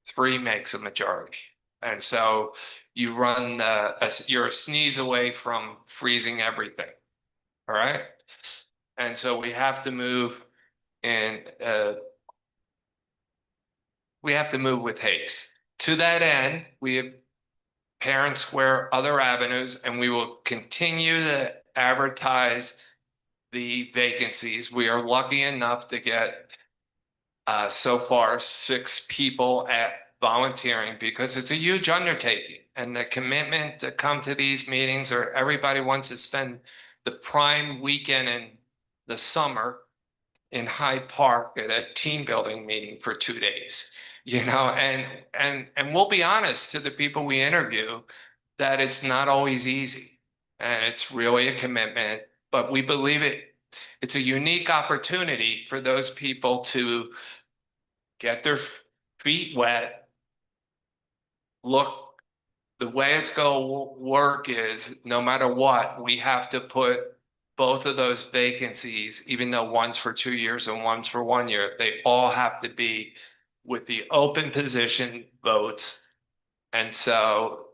3 makes a majority. And so you run, you're a sneeze away from freezing everything. All right? And so we have to move in, we have to move with haste. To that end, we have parents square other avenues, and we will continue to advertise the vacancies. We are lucky enough to get so far 6 people at volunteering because it's a huge undertaking, and the commitment to come to these meetings, or everybody wants to spend the prime weekend in the summer in Hyde Park at a team building meeting for 2 days, and we'll be honest to the people we interview that it's not always easy, and it's really a commitment, but we believe it's a unique opportunity for those people to get their feet wet. Look, the way it's going to work is no matter what, we have to put both of those vacancies, even though one's for 2 years and one's for 1 year, they all have to be with the open position votes. And so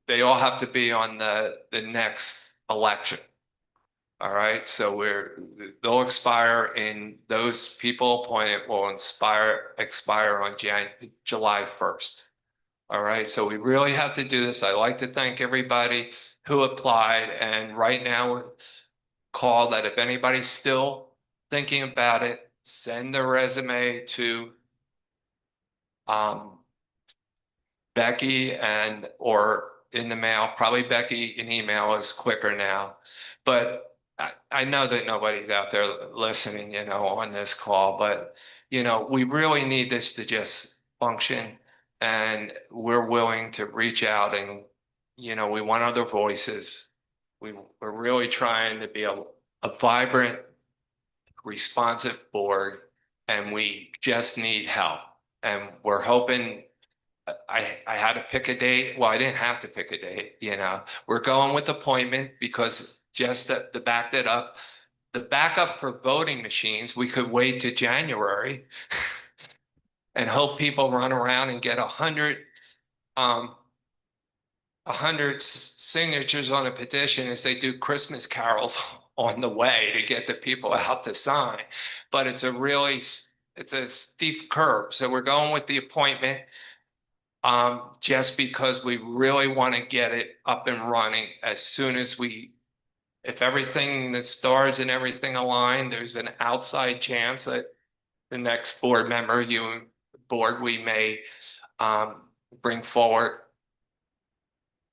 they all have to be on the next election. All right, so they'll expire, and those people appointed will expire on July 1st. All right, so we really have to do this. I'd like to thank everybody who applied, and right now call that if anybody's still thinking about it, send their resume to Becky or in the mail. Probably Becky in email is quicker now, but I know that nobody's out there listening, on this call, but, we really need this to just function, and we're willing to reach out, and, we want other voices. We're really trying to be a vibrant, responsive board, and we just need help. And we're hoping, I had to pick a date. Well, I didn't have to pick a date, We're going with appointment because just to back that up, the backup for voting machines, we could wait to January and hope people run around and get 100 signatures on a petition as they do Christmas carols on the way to get the people out to sign. But it's a steep curve. So we're going with the appointment. Just because we really want to get it up and running as soon as if everything, the stars and everything align, there's an outside chance that the next board member, we may bring forward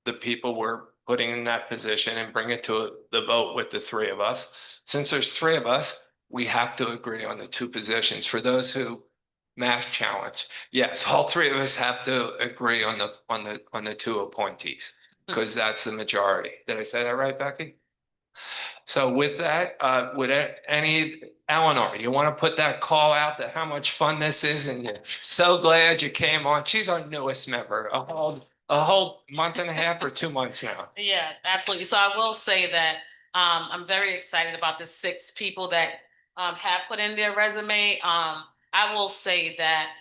the people we're putting in that position and bring it to the vote with the 3 of us. Since there's 3 of us, we have to agree on the 2 positions. For those who math challenge, yes, all 3 of us have to agree on the 2 appointees, because that's the majority. Did I say that right, Becky? So with that, Eleanor, you want to put that call out to how much fun this is, and you're so glad you came on. She's our newest member, a whole month and a half or 2 months now. Yeah, absolutely. So I will say that I'm very excited about the 6 people that have put in their resume. I will say that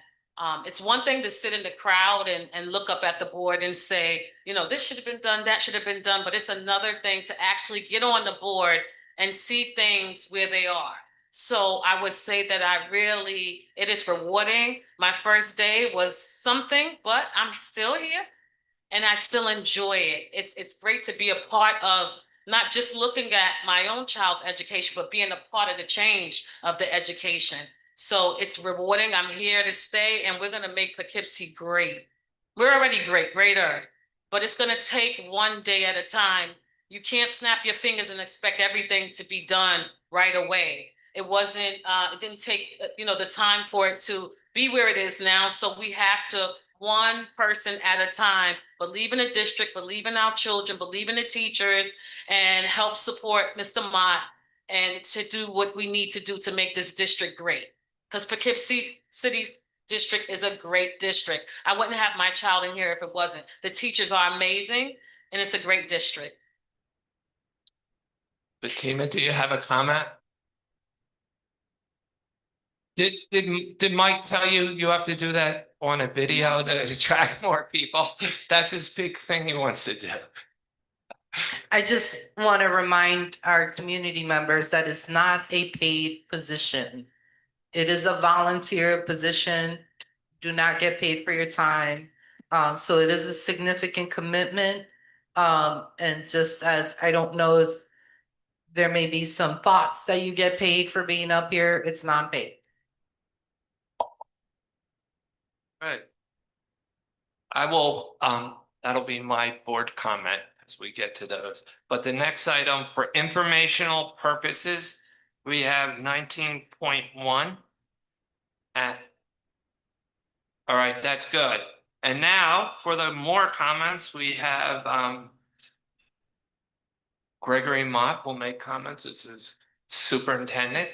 it's one thing to sit in the crowd and look up at the board and say, this should have been done, that should have been done, but it's another thing to actually get on the board and see things where they are. So I would say that it is rewarding. My first day was something, but I'm still here and I still enjoy it. It's great to be a part of not just looking at my own child's education, but being a part of the change of the education. So it's rewarding. I'm here to stay, and we're going to make Poughkeepsie great. We're already greater, but it's going to take one day at a time. You can't snap your fingers and expect everything to be done right away. It didn't take, the time for it to be where it is now. So we have to, one person at a time, believe in the district, believe in our children, believe in the teachers, and help support Mr. Mott and to do what we need to do to make this district great. Because Poughkeepsie City District is a great district. I wouldn't have my child in here if it wasn't. The teachers are amazing, and it's a great district. Fatima, do you have a comment? Did Mike tell you you have to do that on a video to attract more people? That's his big thing he wants to do. I just want to remind our community members that it's not a paid position. It is a volunteer position. Do not get paid for your time. So it is a significant commitment. And just as I don't know if there may be some thoughts that you get paid for being up here, it's non-paid. Right. I will, that'll be my board comment as we get to those. But the next item for informational purposes, we have 19.1. All right, that's good. And now for the more comments, we have, Gregory Mott will make comments. This is superintendent.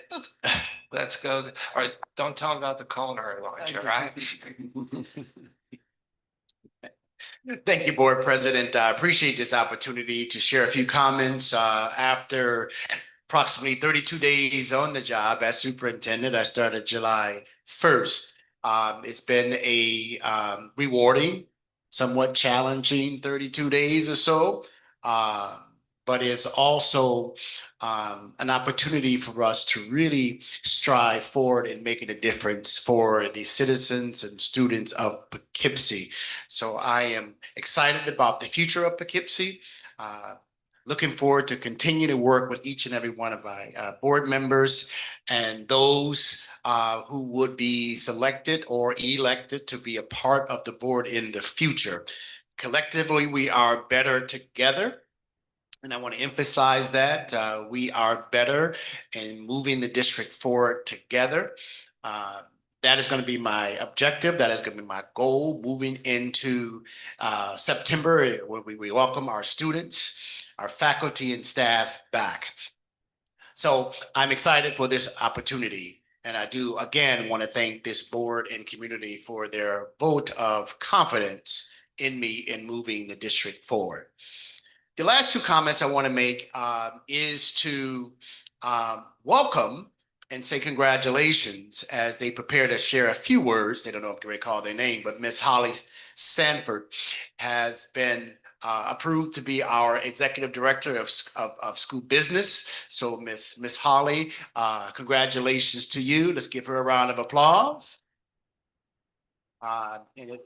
Let's go. All right, don't tell him about the culinary lunch, all right? Thank you, Board President. I appreciate this opportunity to share a few comments. After approximately 32 days on the job as superintendent, I started July 1st. It's been a rewarding, somewhat challenging 32 days or so. But it's also an opportunity for us to really strive forward in making a difference for the citizens and students of Poughkeepsie. So I am excited about the future of Poughkeepsie. Looking forward to continue to work with each and every one of my board members and those who would be selected or elected to be a part of the board in the future. Collectively, we are better together. And I want to emphasize that we are better in moving the district forward together. That is going to be my objective. That is going to be my goal moving into September, where we welcome our students, our faculty and staff back. So I'm excited for this opportunity. And I do, again, want to thank this board and community for their vote of confidence in me in moving the district forward. The last two comments I want to make is to welcome and say congratulations as they prepare to share a few words. They don't know if they recall their name, but Miss Holly Sanford has been approved to be our executive director of school business. So Miss Holly, congratulations to you. Let's give her a round of applause. And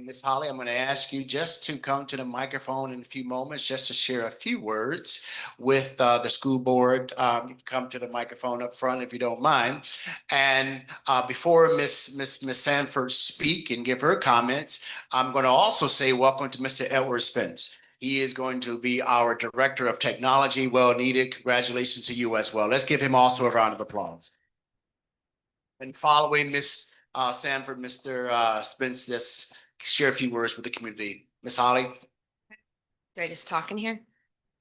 Ms. Holly, I'm going to ask you just to come to the microphone in a few moments, just to share a few words with the school board. You can come to the microphone up front if you don't mind. And before Miss Sanford speak and give her comments, I'm going to also say welcome to Mr. Edward Spence. He is going to be our Director of Technology. Well needed. Congratulations to you as well. Let's give him also a round of applause. And following Miss Sanford, Mr. Spence, just share a few words with the community. Miss Holly? Do I just talk in here?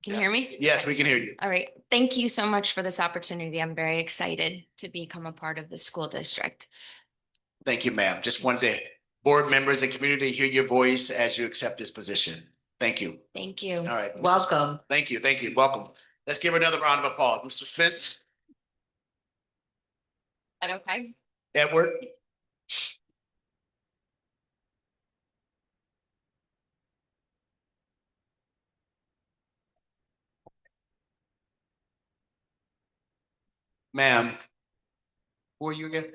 Can you hear me? Yes, we can hear you. All right. Thank you so much for this opportunity. I'm very excited to become a part of the school district. Thank you, ma'am. Just wanted the board members and community hear your voice as you accept this position. Thank you. Thank you. All right. Welcome. Thank you. Thank you. Welcome. Let's give her another round of applause. Mr. Spence? Is that okay? Edward? Ma'am, who are you again?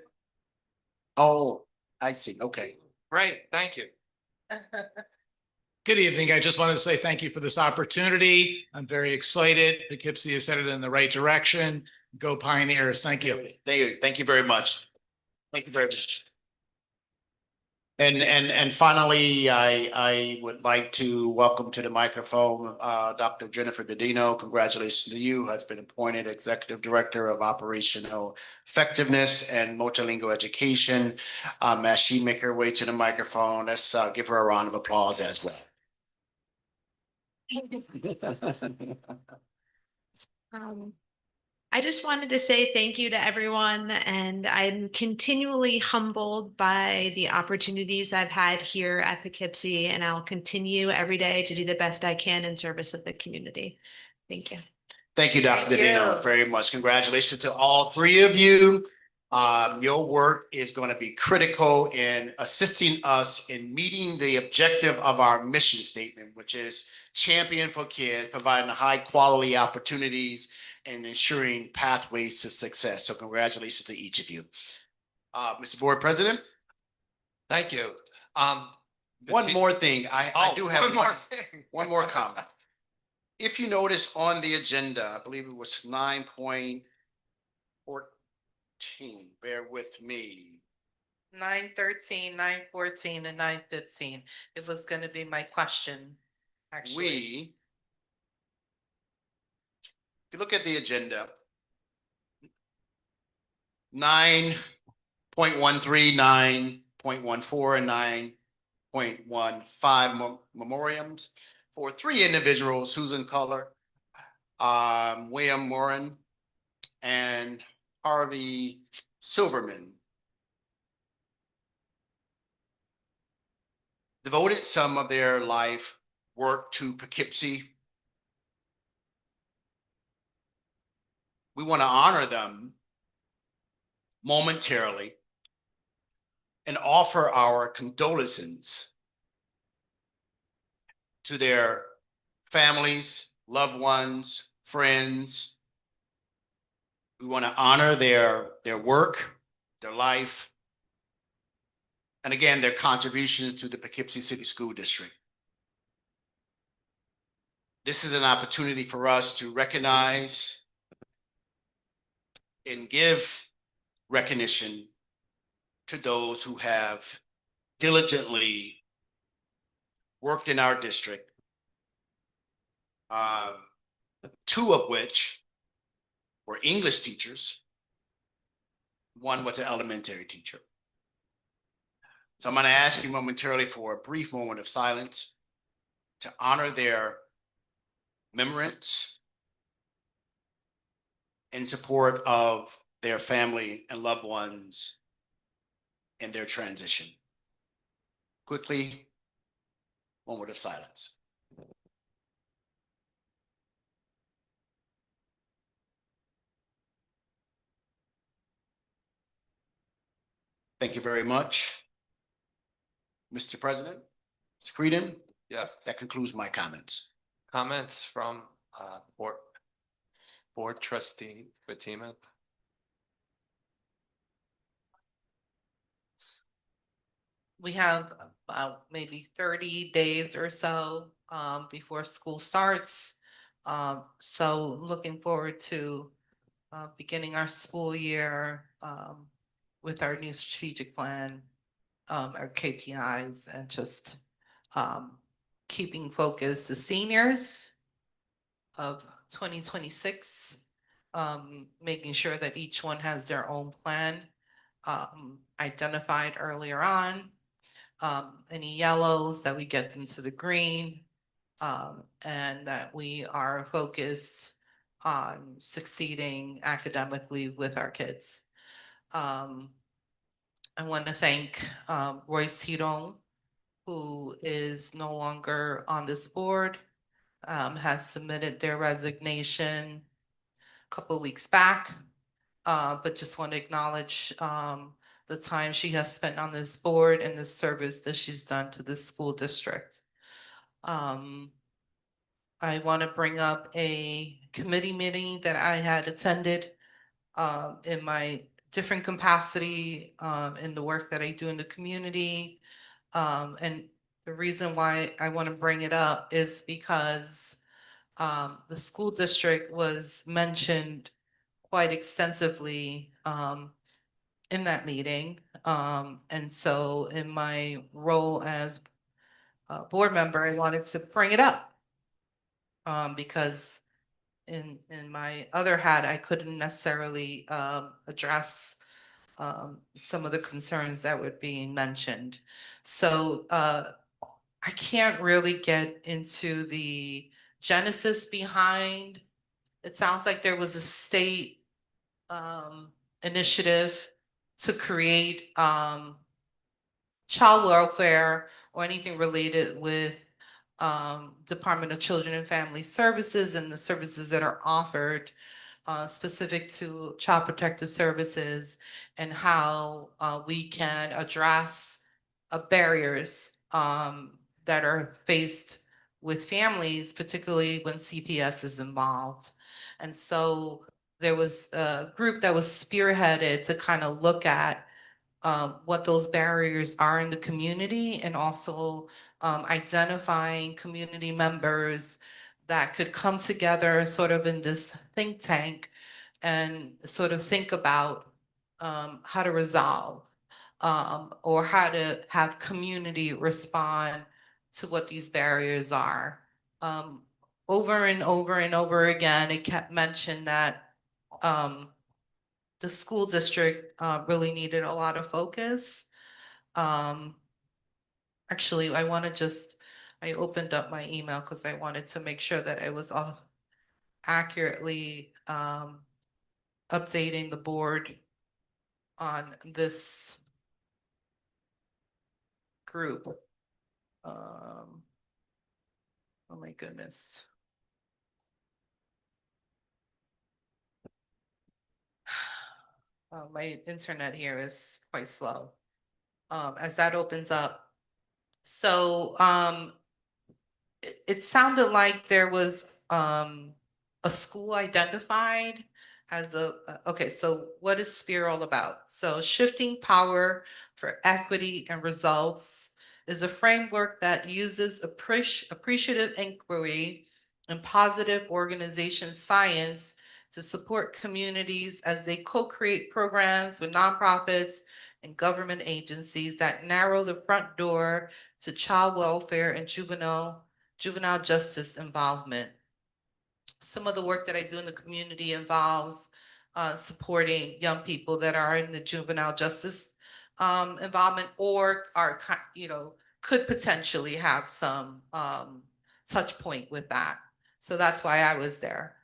Oh, I see. Okay. Great, thank you. Good evening. I just wanted to say thank you for this opportunity. I'm very excited. Poughkeepsie is headed in the right direction. Go Pioneers. Thank you. Thank you. Thank you very much. Thank you very much. And finally, I would like to welcome to the microphone Dr. Jennifer Dodino. Congratulations to you, who has been appointed Executive Director of Operational Effectiveness and Multilingual Education. As she make her way to the microphone, let's give her a round of applause as well. I just wanted to say thank you to everyone, and I'm continually humbled by the opportunities I've had here at Poughkeepsie, and I'll continue every day to do the best I can in service of the community. Thank you. Thank you, Dr. Thank Dodino, you. very much. Congratulations to all three of you. Your work is going to be critical in assisting us in meeting the objective of our mission statement, which is champion for kids, providing high quality opportunities and ensuring pathways to success. So congratulations to each of you. Mr. Board President, Thank you. one more thing. I do have one more thing. one more comment. If you notice on the agenda, I believe it was 9.14, bear with me. 9:13, 9:14, and 9:15. It was gonna be my question, actually. If you look at the agenda, 9.13, 9.14, and 9.15 memoriams for three individuals, Susan Culler, William Moran, and Harvey Silverman. Devoted some of their life work to Poughkeepsie. We want to honor them momentarily and offer our condolences to their families, loved ones, friends. We want to honor their work, their life, and again, their contributions to the Poughkeepsie City School District. This is an opportunity for us to recognize and give recognition to those who have diligently worked in our district, two of which were English teachers. One was an elementary teacher. So I'm going to ask you momentarily for a brief moment of silence to honor their remembrance in support of their family and loved ones in their transition. Quickly, moment of silence. Thank you very much. Mr. President, Mr. Creedon, Yes, that concludes my comments. comments from board trustee Fatima. We have about maybe 30 days or so before school starts. So looking forward to beginning our school year with our new strategic plan, our KPIs, and just keeping focused the seniors of 2026, making sure that each one has their own plan identified earlier on. Any yellows, that we get them to the green, and that we are focused on succeeding academically with our kids. I want to thank Royce Tidon, who is no longer on this board, has submitted their resignation a couple of weeks back, but just want to acknowledge the time she has spent on this board and the service that she's done to this school district. I want to bring up a committee meeting that I had attended in my different capacity in the work that I do in the community. And the reason why I want to bring it up is because the school district was mentioned quite extensively in that meeting. And so in my role as a board member, I wanted to bring it up because in my other hat, I couldn't necessarily address some of the concerns that were being mentioned. So I can't really get into the genesis behind. It sounds like there was a state initiative to create child welfare or anything related with Department of Children and Family Services and the services that are offered specific to Child Protective Services and how we can address barriers that are faced with families, particularly when CPS is involved. And so there was a group that was spearheaded to kind of look at what those barriers are in the community, and also identifying community members that could come together sort of in this think tank and sort of think about how to resolve or how to have community respond to what these barriers are. Over and over and over again, it kept mentioned that the school district really needed a lot of focus. Actually, I opened up my email because I wanted to make sure that I was all accurately updating the board on this group. Oh my goodness. My internet here is quite slow. As that opens up. So it sounded like there was a school identified as okay, so what is SPEAR all about? So shifting power for equity and results is a framework that uses appreciative inquiry and positive organization science to support communities as they co-create programs with nonprofits and government agencies that narrow the front door to child welfare and juvenile justice involvement. Some of the work that I do in the community involves supporting young people that are in the juvenile justice involvement, or are, could potentially have some touch point with that. So that's why I was there.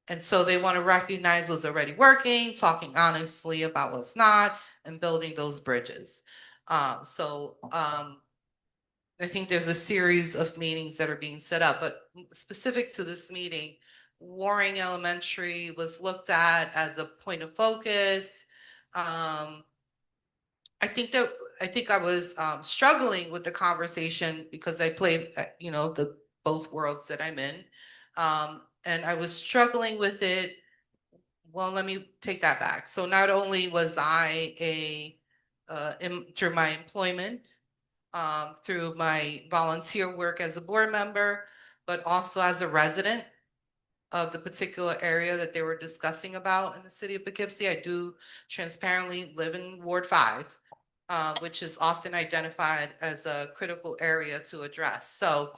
And so they want to recognize what's already working, talking honestly about what's not, and building those bridges. I think there's a series of meetings that are being set up, but specific to this meeting, Waring Elementary was looked at as a point of focus. I think I was struggling with the conversation because I played, the both worlds that I'm in. And I was struggling with it. Well, let me take that back. So not only was I through my employment, through my volunteer work as a board member, but also as a resident of the particular area that they were discussing about in the city of Poughkeepsie. I do transparently live in Ward 5, which is often identified as a critical area to address. So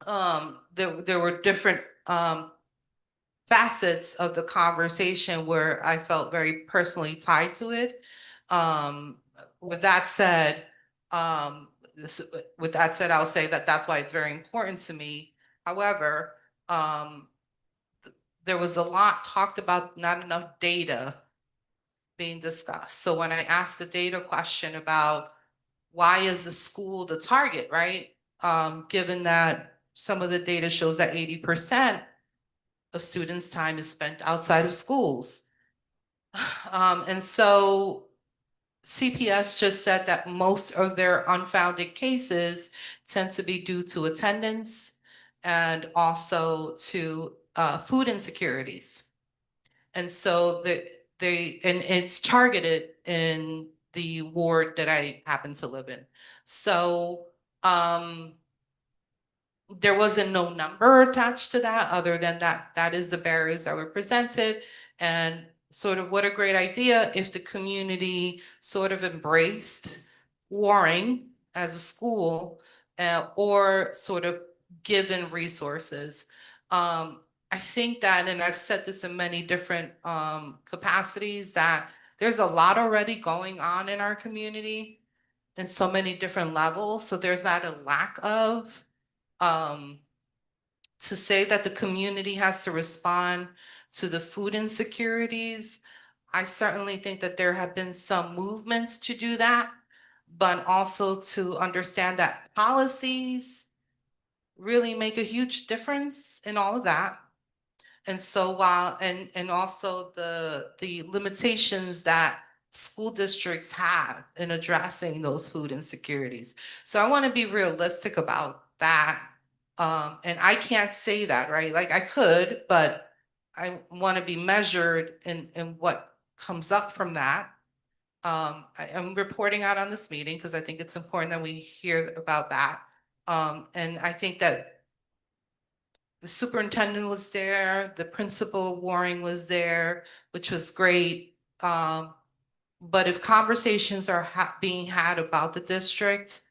there were different facets of the conversation where I felt very personally tied to it. With that said, I'll say that that's why it's very important to me. However, there was a lot talked about, not enough data being discussed. So when I asked the data question about why is the school the target, right? Given that some of the data shows that 80% of students' time is spent outside of schools. And so CPS just said that most of their unfounded cases tend to be due to attendance and also to food insecurities. And so and it's targeted in the ward that I happen to live in. So there wasn't no number attached to that, other than that is the barriers that were presented. And sort of what a great idea if the community sort of embraced Waring as a school, or sort of given resources. I think that, and I've said this in many different capacities, that there's a lot already going on in our community in so many different levels. So there's not a lack of, to say that the community has to respond to the food insecurities. I certainly think that there have been some movements to do that, but also to understand that policies really make a huge difference in all of that. And so and also the limitations that school districts have in addressing those food insecurities. So I want to be realistic about that. And I can't say that, right? Like I could, but I want to be measured in what comes up from that. I am reporting out on this meeting because I think it's important that we hear about that. And I think that the superintendent was there, the principal Waring was there, which was great. But if conversations are being had about the district,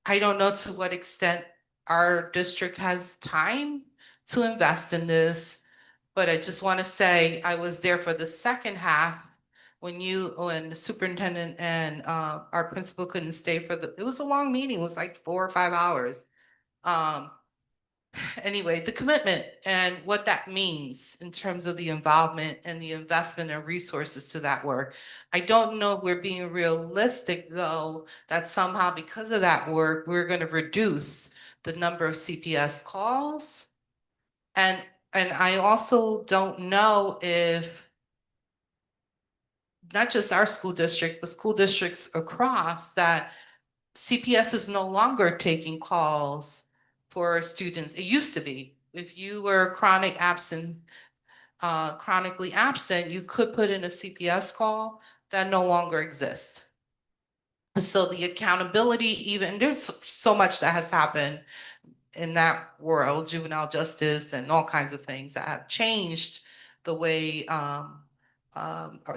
I don't know to what extent our district has time to invest in this. But I just want to say I was there for the second half when the superintendent and our principal couldn't stay it was a long meeting, it was like 4 or 5 hours. Anyway, the commitment and what that means in terms of the involvement and the investment and resources to that work. I don't know if we're being realistic, though, that somehow because of that work, we're going to reduce the number of CPS calls. And I also don't know if not just our school district, but school districts across that CPS is no longer taking calls for students. It used to be. If you were chronically absent, you could put in a CPS call. That no longer exists. So the accountability, even there's so much that has happened in that world, juvenile justice and all kinds of things that have changed the way our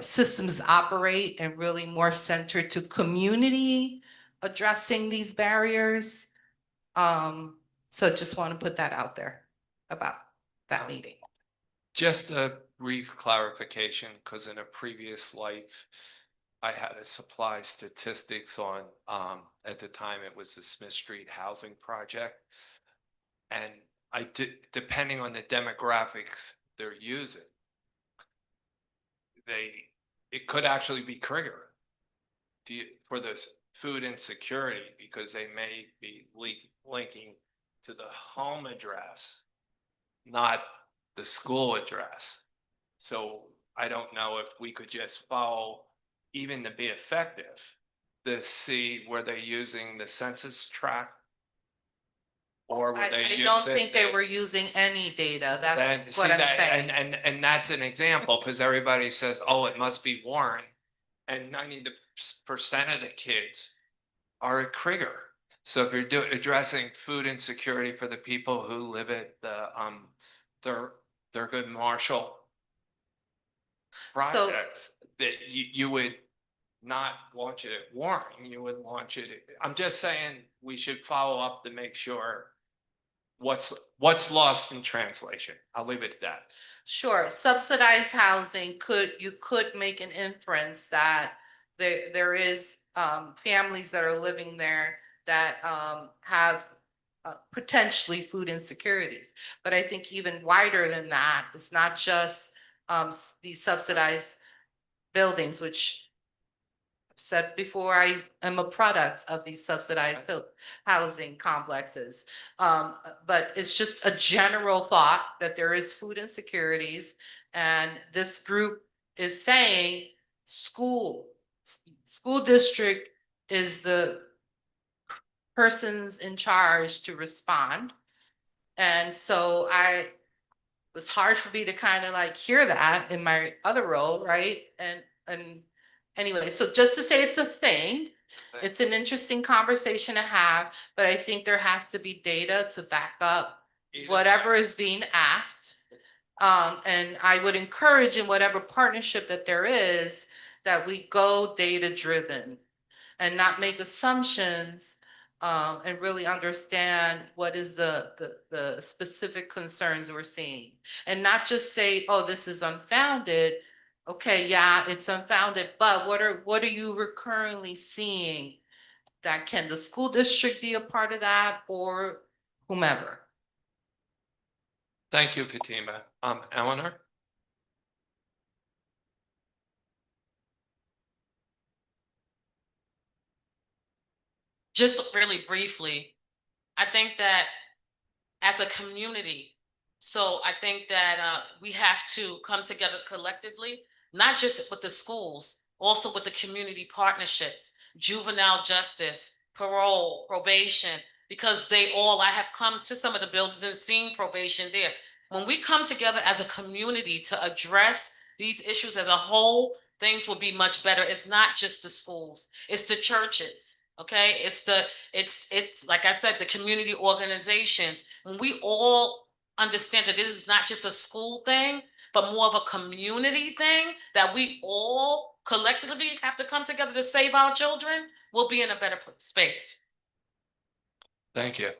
systems operate and really more centered to community addressing these barriers. So just want to put that out there about that meeting. Just a brief clarification, because in a previous life, I had to supply statistics on, at the time it was the Smith Street Housing Project. And depending on the demographics they're using, it could actually be trigger for this food insecurity because they may be linking to the home address, not the school address. So I don't know if we could just follow, even to be effective, to see were they using the census tract? Or were they I don't think they were using any data. That's what I'm saying. And that's an example, because everybody says, oh, it must be Warren. And 90% of the kids are a Krieger. So if you're addressing food insecurity for the people who live at the Thurgood Marshall projects, that you would not launch it at Warren, you would launch it. I'm just saying we should follow up to make sure what's lost in translation. I'll leave it at that. Sure, subsidized housing you could make an inference that there is families that are living there that have potentially food insecurities. But I think even wider than that, it's not just these subsidized buildings, which I've said before, I am a product of these subsidized housing complexes. But it's just a general thought that there is food insecurities, and this group is saying school district is the persons in charge to respond. And so it was hard for me to kind of like hear that in my other role, right? And anyway, so just to say it's a thing, it's an interesting conversation to have, but I think there has to be data to back up whatever is being asked. And I would encourage in whatever partnership that there is, that we go data driven and not make assumptions, and really understand what is the specific concerns we're seeing. And not just say, oh, this is unfounded. Okay, yeah, it's unfounded, but what are you recurrently seeing? That can the school district be a part of that or whomever? Thank you, Fatima. Eleanor? Just really briefly, I think that as a community, So I think that we have to come together collectively, not just with the schools, also with the community partnerships, juvenile justice, parole, probation, because I have come to some of the buildings and seen probation there. When we come together as a community to address these issues as a whole, things will be much better. It's not just the schools, it's the churches. Okay, it's like I said, the community organizations. When we all understand that this is not just a school thing, but more of a community thing, that we all collectively have to come together to save our children, we'll be in a better space. Thank you.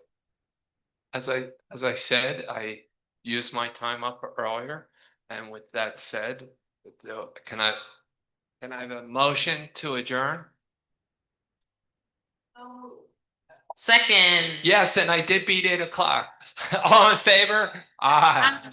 As I said, I used my time up earlier, and with that said, can I have a motion to adjourn? Second. Yes, and I did beat 8 o'clock. All in favor? Aye.